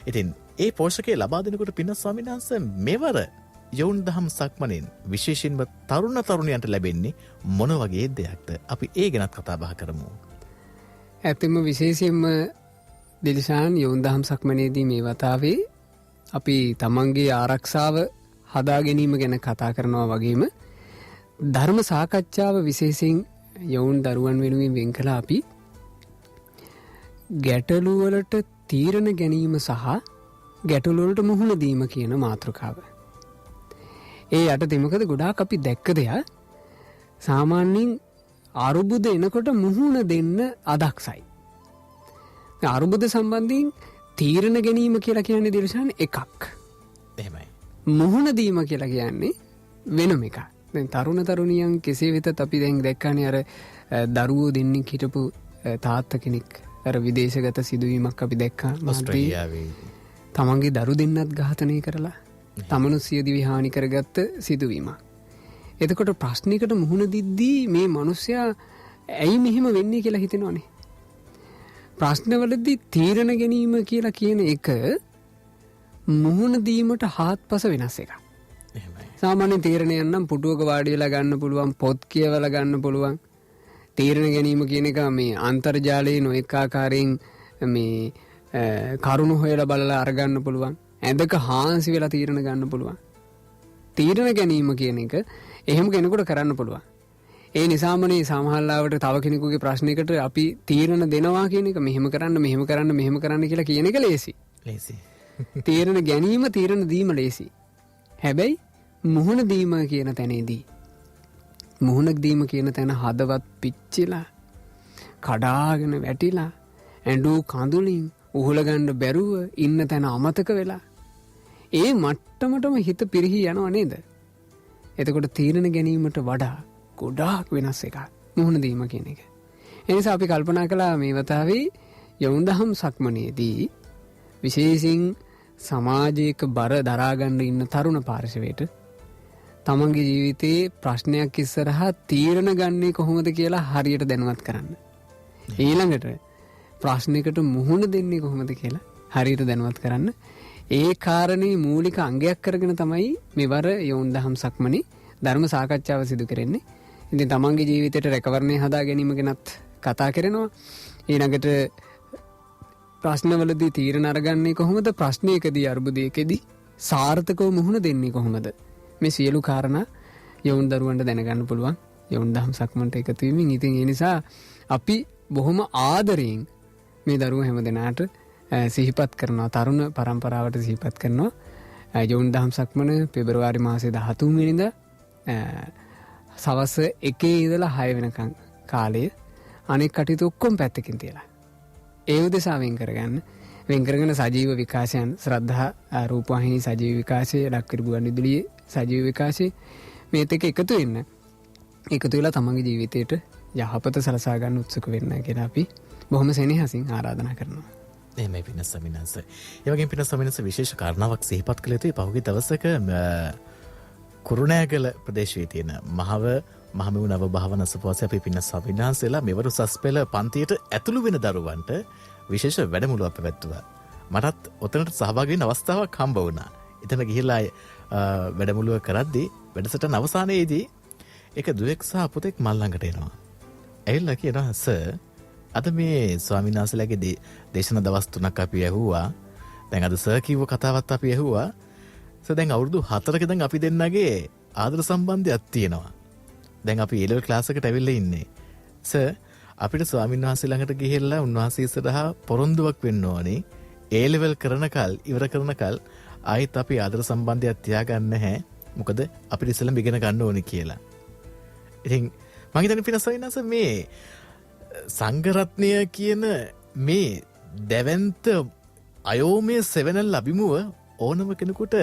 ඉතින් ඒ පෝෂකයේ ලබා දෙනකොට පින්වත් ස්වාමීන් වහන්සේ මෙවර යොවුන් දහම් සක්මනෙන් විශේෂයෙන්ම තරුණ තරුණියන්ට ලැබෙන්නේ මොන වගේ දෙයක්ද? අපි ඒ ගැනත් කතා බහ කරමු. ඇත්තම විශේෂයෙන්ම දිලිෂාන් යොවුන් දහම් සක්මනේදී මේ වතාවේ අපි තමන්ගේ ආරක්ෂාව හදා ගැනීම ගැන කතා කරනවා වගේම ධර්ම සාකච්ඡාව විශේෂයෙන් යොවුන් දරුවන් වෙනුවෙන් වෙන් කළා. අපි ගැටලු වලට තීරණ ගැනීම සහ ගැටලු වලට මුහුණ දීම කියන මාතෘකාව. ඒ යටතේ මොකද ගොඩාක් අපි දැක්ක දෙයක් සාමාන්‍යයෙන් අරුබුද එනකොට මුහුණ දෙන්න අදක්සයි. අරුබුද සම්බන්ධයෙන් තීරණ ගැනීම කියලා කියන්නේ දිලිෂාන් එකක්. එහෙමයි. මුහුණ දීම කියලා කියන්නේ වෙනම එකක්. දැන් තරුණ තරුණියන් කෙසේ වෙතත් අපි දැන් දැක්කනේ අර දරුවෝ දෙන්නෙක් හිටපු තාත්තා කෙනෙක් අර විදේශගත සිදුවීමක් අපි දැක්කා. ඕස්ට්‍රේලියාවේ තමන්ගේ දරු දෙන්නත් ඝාතනය කරලා තමනුත් සියදිවි හානි කරගත්ත සිදුවීමක්. එතකොට ප්‍රශ්නයකට මුහුණ දිද්දී මේ මිනිස්සයා ඇයි මෙහෙම වෙන්නේ කියලා හිතෙනවනේ. ප්‍රශ්නවලදී තීරණ ගැනීම කියලා කියන එක මුහුණ දීමට හාත්පස වෙනස් එකක්. සාමාන්‍ය තීරණයක් නම් පුටුවක වාඩි වෙලා ගන්න පුළුවන්, පොත් කියවලා ගන්න පුළුවන්. තීරණ ගැනීම කියන එක මේ අන්තර්ජාලයේ නොඑක ආකාරයෙන් මේ කරුණු හොයලා බලලා අරගන්න පුළුවන්. ඇඳක හාන්සි වෙලා තීරණ ගන්න පුළුවන්. තීරණ ගැනීම කියන එක එහෙම කෙනෙකුට කරන්න පුළුවන්. ඒ නිසාමනේ සමහරවිට තව කෙනෙකුගේ ප්‍රශ්නයකට අපි තීරණ දෙනවා කියන එක මෙහෙම කරන්න මෙහෙම කරන්න මෙහෙම කරන්න කියලා කියන එක ලේසි. ලේසි. තීරණ ගැනීම තීරණ දීම ලේසි. හැබැයි මුහුණ දීම කියන තැනේදී මුහුණ දීම කියන තැන හදවත් පිච්චිලා කඩාගෙන වැටිලා ඇඬු කඳුලින් උහුලගන්න බැරුව ඉන්න තැන අමතක වෙලා ඒ මට්ටමටම හිත පිරිහි යනවා නේද? එතකොට තීරණ ගැනීමට වඩා ගොඩාක් වෙනස් එකක් මුහුණ දීම කියන එක. ඒ නිසා අපි කල්පනා කළා මේ වතාවේ යොවුන් දහම් සක්මනේදී විශේෂයෙන් සමාජයක බර දරාගන්න ඉන්න තරුණ පාර්ශවයට තමන්ගේ ජීවිතයේ ප්‍රශ්නයක් ඉස්සරහා තීරණ ගන්නේ කොහොමද කියලා හරියට දැනුවත් කරන්න. ඊළඟට ප්‍රශ්නයකට මුහුණ දෙන්නේ කොහොමද කියලා හරියට දැනුවත් කරන්න. ඒ කාරණේ මූලික අංගයක් කරගෙන තමයි මෙවර යොවුන් දහම් සක්මනේ ධර්ම සාකච්ඡාව සිදු කරන්නේ. ඉතින් තමන්ගේ ජීවිතයට රැකවරණය හදා ගැනීම ගැනත් කතා කරනවා. ඊළඟට ප්‍රශ්නවලදී තීරණ අරගන්නේ කොහොමද? ප්‍රශ්නයකදී අර්බුදයකදී සාර්ථකව මුහුණ දෙන්නේ කොහොමද? මේ සියලු කාරණා යොවුන් දරුවන්ට දැනගන්න පුළුවන් යොවුන් දහම් සක්මන්ට එකතු වීමෙන්. ඉතින් ඒ නිසා අපි බොහොම ආදරයෙන් මේ දරුවෝ හැමදෙනාට සිහිපත් කරනවා, තරුණ පරම්පරාවට සිහිපත් කරනවා. යොවුන් දහම් සක්මන පෙබරවාරි මාසයේ 13 වෙනිදා සවස් 1 ඉඳලා 6 වෙනකන් කාලය අනෙක් කටයුතු ඔක්කොම පැත්තකින් තියලා ඒ උදෙසා වෙන් කරගෙන සජීව විකාශයන් ශ්‍රද්ධා රූපවාහිනී සජීව විකාශය, ලක්විරු ගුවන්විදුලියේ සජීව විකාශය මේත් එක එකතු වෙලා තමන්ගේ ජීවිතයට යහපත සලසා ගන්න උත්සුක වෙන්න කියලා අපි බොහොම සෙනෙහසින් ආරාධනා කරනවා. එහෙමයි පින්වත් ස්වාමීන් වහන්සේ. ඒ වගේම පින්වත් ස්වාමීන් වහන්සේ විශේෂ කාරණාවක් සිහිපත් කළ යුතුයි. පහුගිය දවසක කුරුණෑගල ප්‍රදේශයේ තියෙන මහමෙවුන නව භාවනා සපුවසේ අපි පින්වත් ස්වාමීන් වහන්සේලා මෙවර උසස් පෙළ පන්තියට ඇතුළු වෙන දරුවන්ට විශේෂ වැඩමුළුවක් පැවැත්තුවා. මටත් ඔතනට සහභාගී වෙන්න අවස්ථාවක් හම්බ වුණා. එතන ගිහිල්ලා වැඩමුළුව කරද්දී වැඩසටහන අවසානයේදී එක දුවෙක් සහ පුතෙක් මල් ළඟට එනවා. ඇවිල්ලා කියනවා සර් අද මේ ස්වාමීන් වහන්සේලාගේ දේශන දවස් 3ක් අපි ඇහුවා. දැන් අද සර් කිව්ව කතාවත් අපි ඇහුවා. සර් දැන් අවුරුදු 4ක දැන් අපි දෙන්නගේ ආදර සම්බන්ධයක් තියෙනවා. දැන් අපි A level class එකට ඇවිල්ලා ඉන්නේ. සර් අපිට ස්වාමීන් වහන්සේ ළඟට ගිහිල්ලා උන්වහන්සේ ඉස්සරහා පොරොන්දුවක් වෙන්න ඕනේ. A level කරනකල් ඉවර කරනකල් ආයෙත් අපි ආදර සම්බන්ධයක් තියාගන්න නැහැ. මොකද අපිට ඉස්සෙල්ලාම ඉගෙන ගන්න ඕනේ කියලා. ඉතින් මම හිතන්නේ පිනසවිනස මේ සංඝරත්නය කියන මේ දැවැන්ත අයෝමය සෙවණැල්ල අභිමුව ඕනම කෙනෙකුට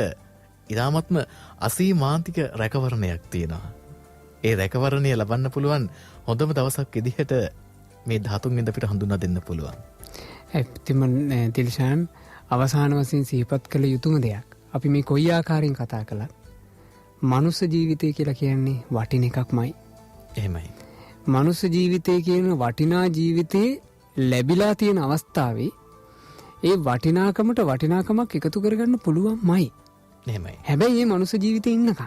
ඉතාමත්ම අසීමාන්තික රැකවරණයක් තියෙනවා. ඒ රැකවරණය ලබන්න පුළුවන් හොඳම දවසක් විදිහට මේ 13 වෙනිදා අපිට හඳුන්වා දෙන්න පුළුවන්. ඇත්තම තිල්ෂාන් අවසාන වශයෙන් සිහිපත් කළ යුතුම දෙයක්. අපි මේ කොයි ආකාරයෙන් කතා කළත් මනුස්ස ජීවිතය කියලා කියන්නේ වටින එකක්මයි. එහෙමයි. මනුස්ස ජීවිතය කියන වටිනා ජීවිතේ ලැබිලා තියෙන අවස්ථාවේ ඒ වටිනාකමට වටිනාකමක් එකතු කරගන්න පුළුවන්මයි. එහෙමයි. හැබැයි මේ මනුස්ස ජීවිතේ ඉන්නකම්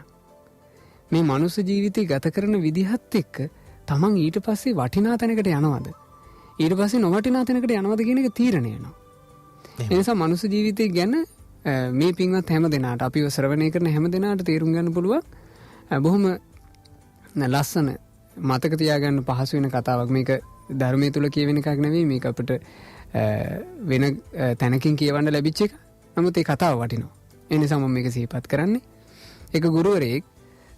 මේ මනුස්ස ජීවිතේ ගත කරන විදිහත් එක්ක තමන් ඊට පස්සේ වටිනා තැනකට යනවද? ඊට පස්සේ නොවටිනා තැනකට යනවද කියන එක තීරණය වෙනවා. ඒ නිසා මනුස්ස ජීවිතය ගැන මේ පින්වත් හැම දෙනාට අපිව ශ්‍රවණය කරන හැම දෙනාට තේරුම් ගන්න පුළුවන් බොහොම ලස්සන මතක තියාගන්න පහසු වෙන කතාවක්. මේක ධර්මයේ තුල කියවෙන එකක් නෙවෙයි. මේක අපිට වෙන තැනකින් කියවන්න ලැබිච්ච එක. නමුත් ඒ කතාව වටිනවා. ඒ නිසා මම මේක සිහිපත් කරන්නේ. එක ගුරුවරයෙක්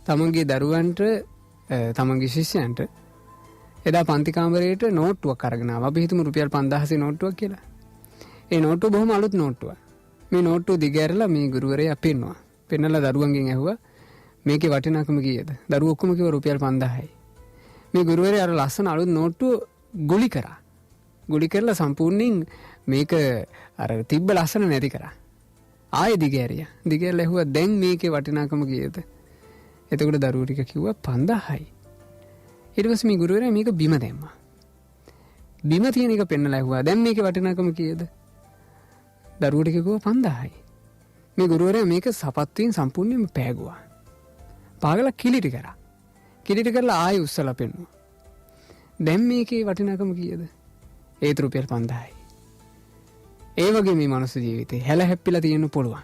තමන්ගේ දරුවන්ට තමන්ගේ ශිෂ්‍යයන්ට එදා පන්ති කාමරයට නෝට්ටුවක් අරගෙන ආවා. අපි හිතමු රුපියල් 5000 නෝට්ටුවක් කියලා. ඒ නෝට්ටුව බොහොම අලුත් නෝට්ටුවක්. මේ නෝට්ටුව දිගහැරලා මේ ගුරුවරයා පෙන්නවා. පෙන්නලා දරුවන්ගෙන් ඇහුවා මේකේ වටිනාකම කීයද? දරුවෝ ඔක්කොම කිව්වා රුපියල් 5000යි. මේ ගුරුවරයා අර ලස්සන අලුත් නෝට්ටුව ගුලි කරා. ගුලි කරලා සම්පූර්ණයෙන් මේක අර තිබ්බ ලස්සන නැති කරා. ආයෙ දිගහැරියා. දිගහැරලා ඇහුවා දැන් මේකේ වටිනාකම කීයද? එතකොට දරුවෝ ටික කිව්වා 5000යි. ඊට පස්සේ මේ ගුරුවරයා මේක බිම දැම්මා. බිම තියෙන එක පෙන්නලා ඇහුවා දැන් මේකේ වටිනාකම කීයද? දරුවෝ ටික කිව්වා 5000යි. මේ ගුරුවරයා මේක සපත්තුවෙන් සම්පූර්ණයෙන්ම පෑගුවා. පාගලා කිලිටි කරා. කිලිටි කරලා ආයෙ උස්සලා පෙන්නුවා. දැන් මේකේ වටිනාකම කීයද? ඒත් රුපියල් 5000යි. ඒ වගේ මේ මනුස්ස ජීවිතේ හැල හැප්පිලා තියෙන්න පුළුවන්.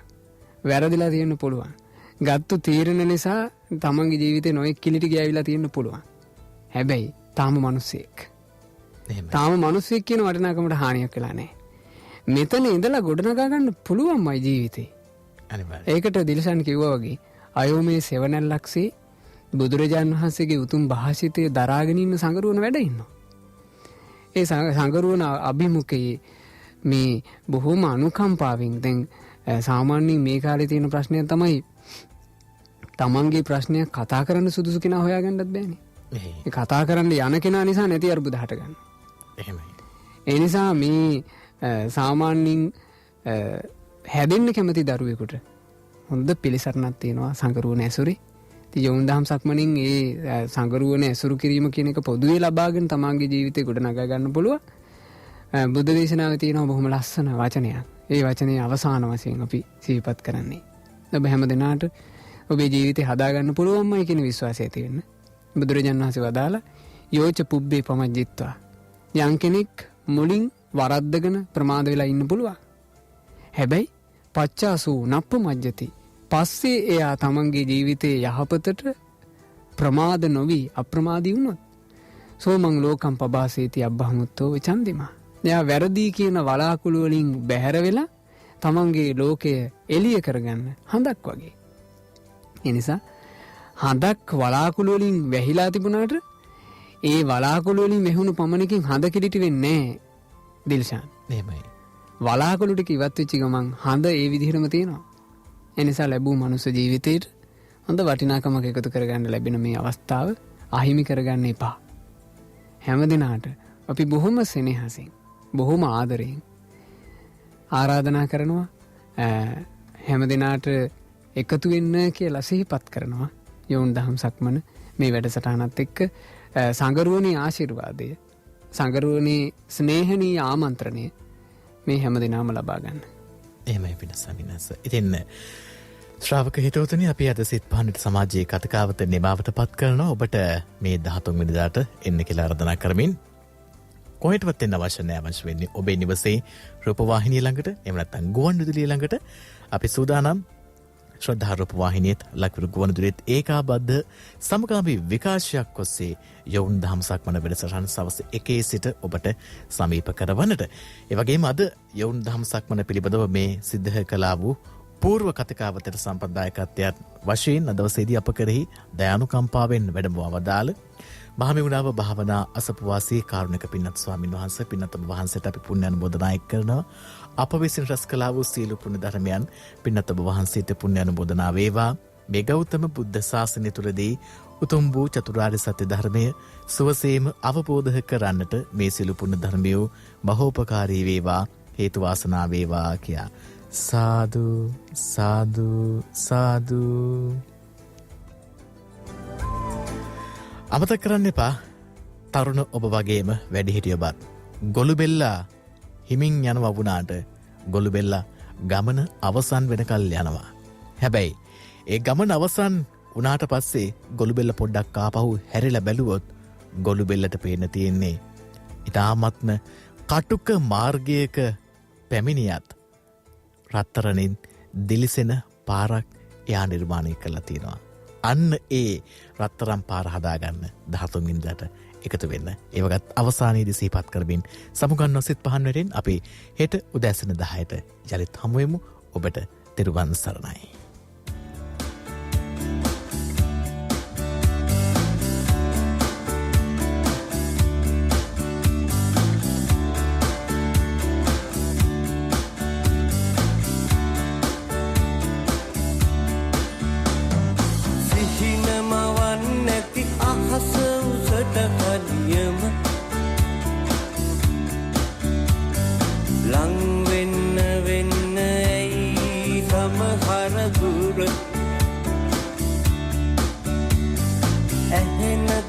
වැරදිලා තියෙන්න පුළුවන්. ගත්තු තීරණ නිසා තමන්ගේ ජීවිතේ නොයෙක් කිලිටි ගෑවිලා තියෙන්න පුළුවන්. හැබැයි තාම මිනිස්සෙක්. තාම මිනිස්සෙක් කියන වටිනාකමට හානියක් වෙලා නැහැ. මෙතන ඉඳලා ගොඩනගා ගන්න පුළුවන්මයි ජීවිතේ. අනිවාර්යයෙන්. ඒකට දිල්ෂාන් කිව්වා වගේ අයෝමේ සෙවණැල්ලක්සේ බුදුරජාන් වහන්සේගේ උතුම් භාෂිතය දරාගෙන ඉන්න සංගරුවන වැඩ ඉන්නවා. ඒ සංගරුවන අභිමුඛයේ මේ බොහොම අනුකම්පාවෙන් දැන් සාමාන්‍යයෙන් මේ කාලේ තියෙන ප්‍රශ්නය තමයි තමන්ගේ ප්‍රශ්නයක් කතා කරන්න සුදුසු කෙනා හොයාගන්නත් බෑනේ. ඒ කතා කරන්න යන කෙනා නිසා නැති අරුබුද හට ගන්න. එහෙමයි. ඒ නිසා මේ සාමාන්‍යයෙන් හැදෙන්න කැමති දරුවෙකුට හොඳ පිළිසරණක් තියෙනවා සංගරුවන ඇසුරේ. ඉතින් යොවුන් දහම් සක්මනින් ඒ සංගරුවන ඇසුරු කිරීම කියන එක පොදුවේ ලබාගෙන තමන්ගේ ජීවිතේ ගොඩනගා ගන්න පුළුවන්. බුද්ධ දේශනාවේ තියෙනවා බොහොම ලස්සන වචනයක්. ඒ වචනේ අවසාන වශයෙන් අපි සිහිපත් කරන්නේ. ඔබ හැම දිනාට ඔබේ ජීවිතේ හදාගන්න පුළුවන්මයි කියන විශ්වාසය ඇති වෙන්න. බුදුරජාණන් වහන්සේ වදාලා යෝච පුබ්බේ පමජ්ජිත්වා. යම් කෙනෙක් මුලින් වරද්දගෙන ප්‍රමාද වෙලා ඉන්න පුළුවන්. හැබැයි පච්චාසූ නප්පමජ්ජති. පස්සේ එයා තමන්ගේ ජීවිතේ යහපතට ප්‍රමාද නොවි අප්‍රමාදී වුණොත් සෝමං ලෝකම් පබාසේති අබ්බහමුත්තෝ චන්දිමා. එයා වැරදි කියන වලාකුළු වලින් බැහැර වෙලා තමන්ගේ ලෝකය එළිය කරගන්න හඳක් වගේ. ඒ නිසා හඳක් වලාකුළු වලින් වැහිලා තිබුණාට ඒ වලාකුළු වලින් වැහුණු පමණකින් හඳ කිලිටි වෙන්නේ නැහැ. දිල්ෂාන්. එහෙමයි. වලාකුළු ටික ඉවත් වෙච්ච ගමන් හඳ ඒ විදිහටම තියෙනවා. ඒ නිසා ලැබූ මනුස්ස ජීවිතේට හොඳ වටිනාකමක් එකතු කරගන්න ලැබෙන මේ අවස්ථාව අහිමි කරගන්න එපා. හැම දිනාට අපි බොහොම සෙනෙහසින් බොහොම ආදරයෙන් ආරාධනා කරනවා හැම දිනාට එකතු වෙන්න කියලා සිහිපත් කරනවා. යොවුන් දහම් සක්මන මේ වැඩසටහනත් එක්ක සංගරුවනේ ආශිර්වාදය සංගරුවනේ ස්නේහනීය ආමන්ත්‍රණය මේ හැම දිනම ලබා ගන්න. එහෙමයි පිනසමිනස. ඉතින් ශ්‍රාවක හිතවතුනි අපි අද සිත් පහනට සමාජයේ කතාවත නිමාවට පත් කරනවා. ඔබට මේ 13 වෙනිදාට එන්න කියලා ආරාධනා කරමින් කොහෙටවත් එන්න අවශ්‍ය නැහැ. අවශ්‍ය වෙන්නේ ඔබේ නිවසේ රූපවාහිනිය ළඟට එහෙම නැත්නම් ගුවන්විදුලිය ළඟට. අපි සූදානම් ශ්‍රද්ධා රූපවාහිනියත් ලක්විරු ගුවන්විදුලියත් ඒකාබද්ධ සමගාමී විකාශයක් ඔස්සේ යොවුන් දහම් සක්මන වැඩසටහන සවස් 1 සිට ඔබට සමීප කරවන්නට. ඒ වගේම අද යොවුන් දහම් සක්මන පිළිබඳව මේ සිද්ධ කළා වූ పూర్ව කතිකාවතට සම්ප්‍රදායකත්වයක් වශයෙන් අද දවසේදී අප කෙරෙහි දයානුකම්පාවෙන් වැඩමවා වදාළ මහමෙවුනාව භාවනා අසපුවාසී කාරුණික පින්නත් ස්වාමින් වහන්සේ පින්නත් ඔබ වහන්සේට අපි පුණ්‍ය අනුමෝදනා කරනවා. අප විසින් රැස් කළා වූ සීල පුණ්‍ය ධර්මයන් පින්නත් ඔබ වහන්සේට පුණ්‍ය අනුමෝදනා වේවා. මේ ගෞතම බුද්ධ ශාසනය තුලදී උතුම් වූ චතුරාර්ය සත්‍ය ධර්මය සුවසේම අවබෝධ කරන්නට මේ සීල පුණ්‍ය ධර්මය බහෝපකාරී වේවා, හේතු වාසනා වේවා කියා සාදු සාදු සාදු. අමතක කරන්න එපා තරුණ ඔබ වගේම වැඩිහිටිය ඔබත් ගොළුබෙල්ලා හිමින් යනවා වුණාට ගොළුබෙල්ලා ගමන අවසන් වෙනකල් යනවා. හැබැයි ඒ ගමන අවසන් වුණාට පස්සේ ගොළුබෙල්ල පොඩ්ඩක් ආපහු හැරිලා බැලුවොත් ගොළුබෙල්ලට පේන්න තියෙන්නේ ඉතාමත්ම කටුක මාර්ගයක පැමිණියත් රත්තරනින් දිලිසෙන පාරක් එයා නිර්මාණය කරලා තියෙනවා. අන්න ඒ රත්තරම් පාර හදාගන්න 13 වෙනිදාට එකතු වෙන්න. ඒ වගත් අවසානයේදී සිහිපත් කරමින් සමුගන්න සිත් පහන් වෙරින් අපි හෙට උදෑසන 10ට යලිත් හමු වෙමු. ඔබට තෙරුවන් සරණයි.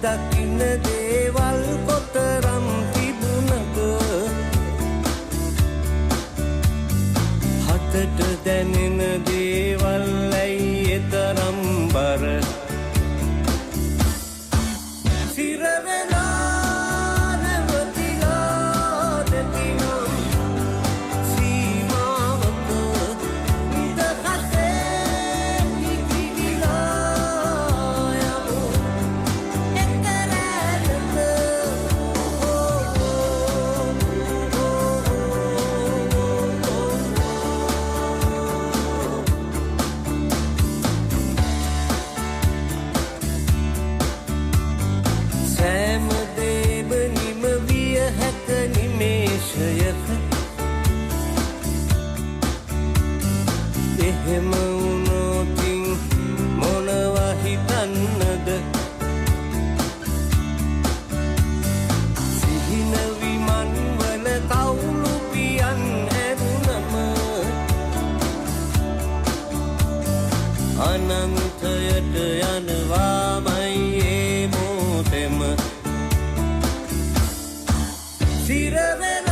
දකින්න දේවල් කොතරම් තිබුණද හතට දැනෙන දේවල් ඇයි එතරම් බර සිරවෙලා නැවතිලා දෙතිනම් සීමාවක නිදහසේ නිකිවිලා යමු එහෙම වුණොතින් මොනවා හිතන්නද සිහින විමන් වල කවුළු පියන් ඇරුණම අනන්තයට යනවාමයි ඒ මොතෙම සිරවෙලා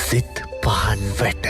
සිත් පහන් වැට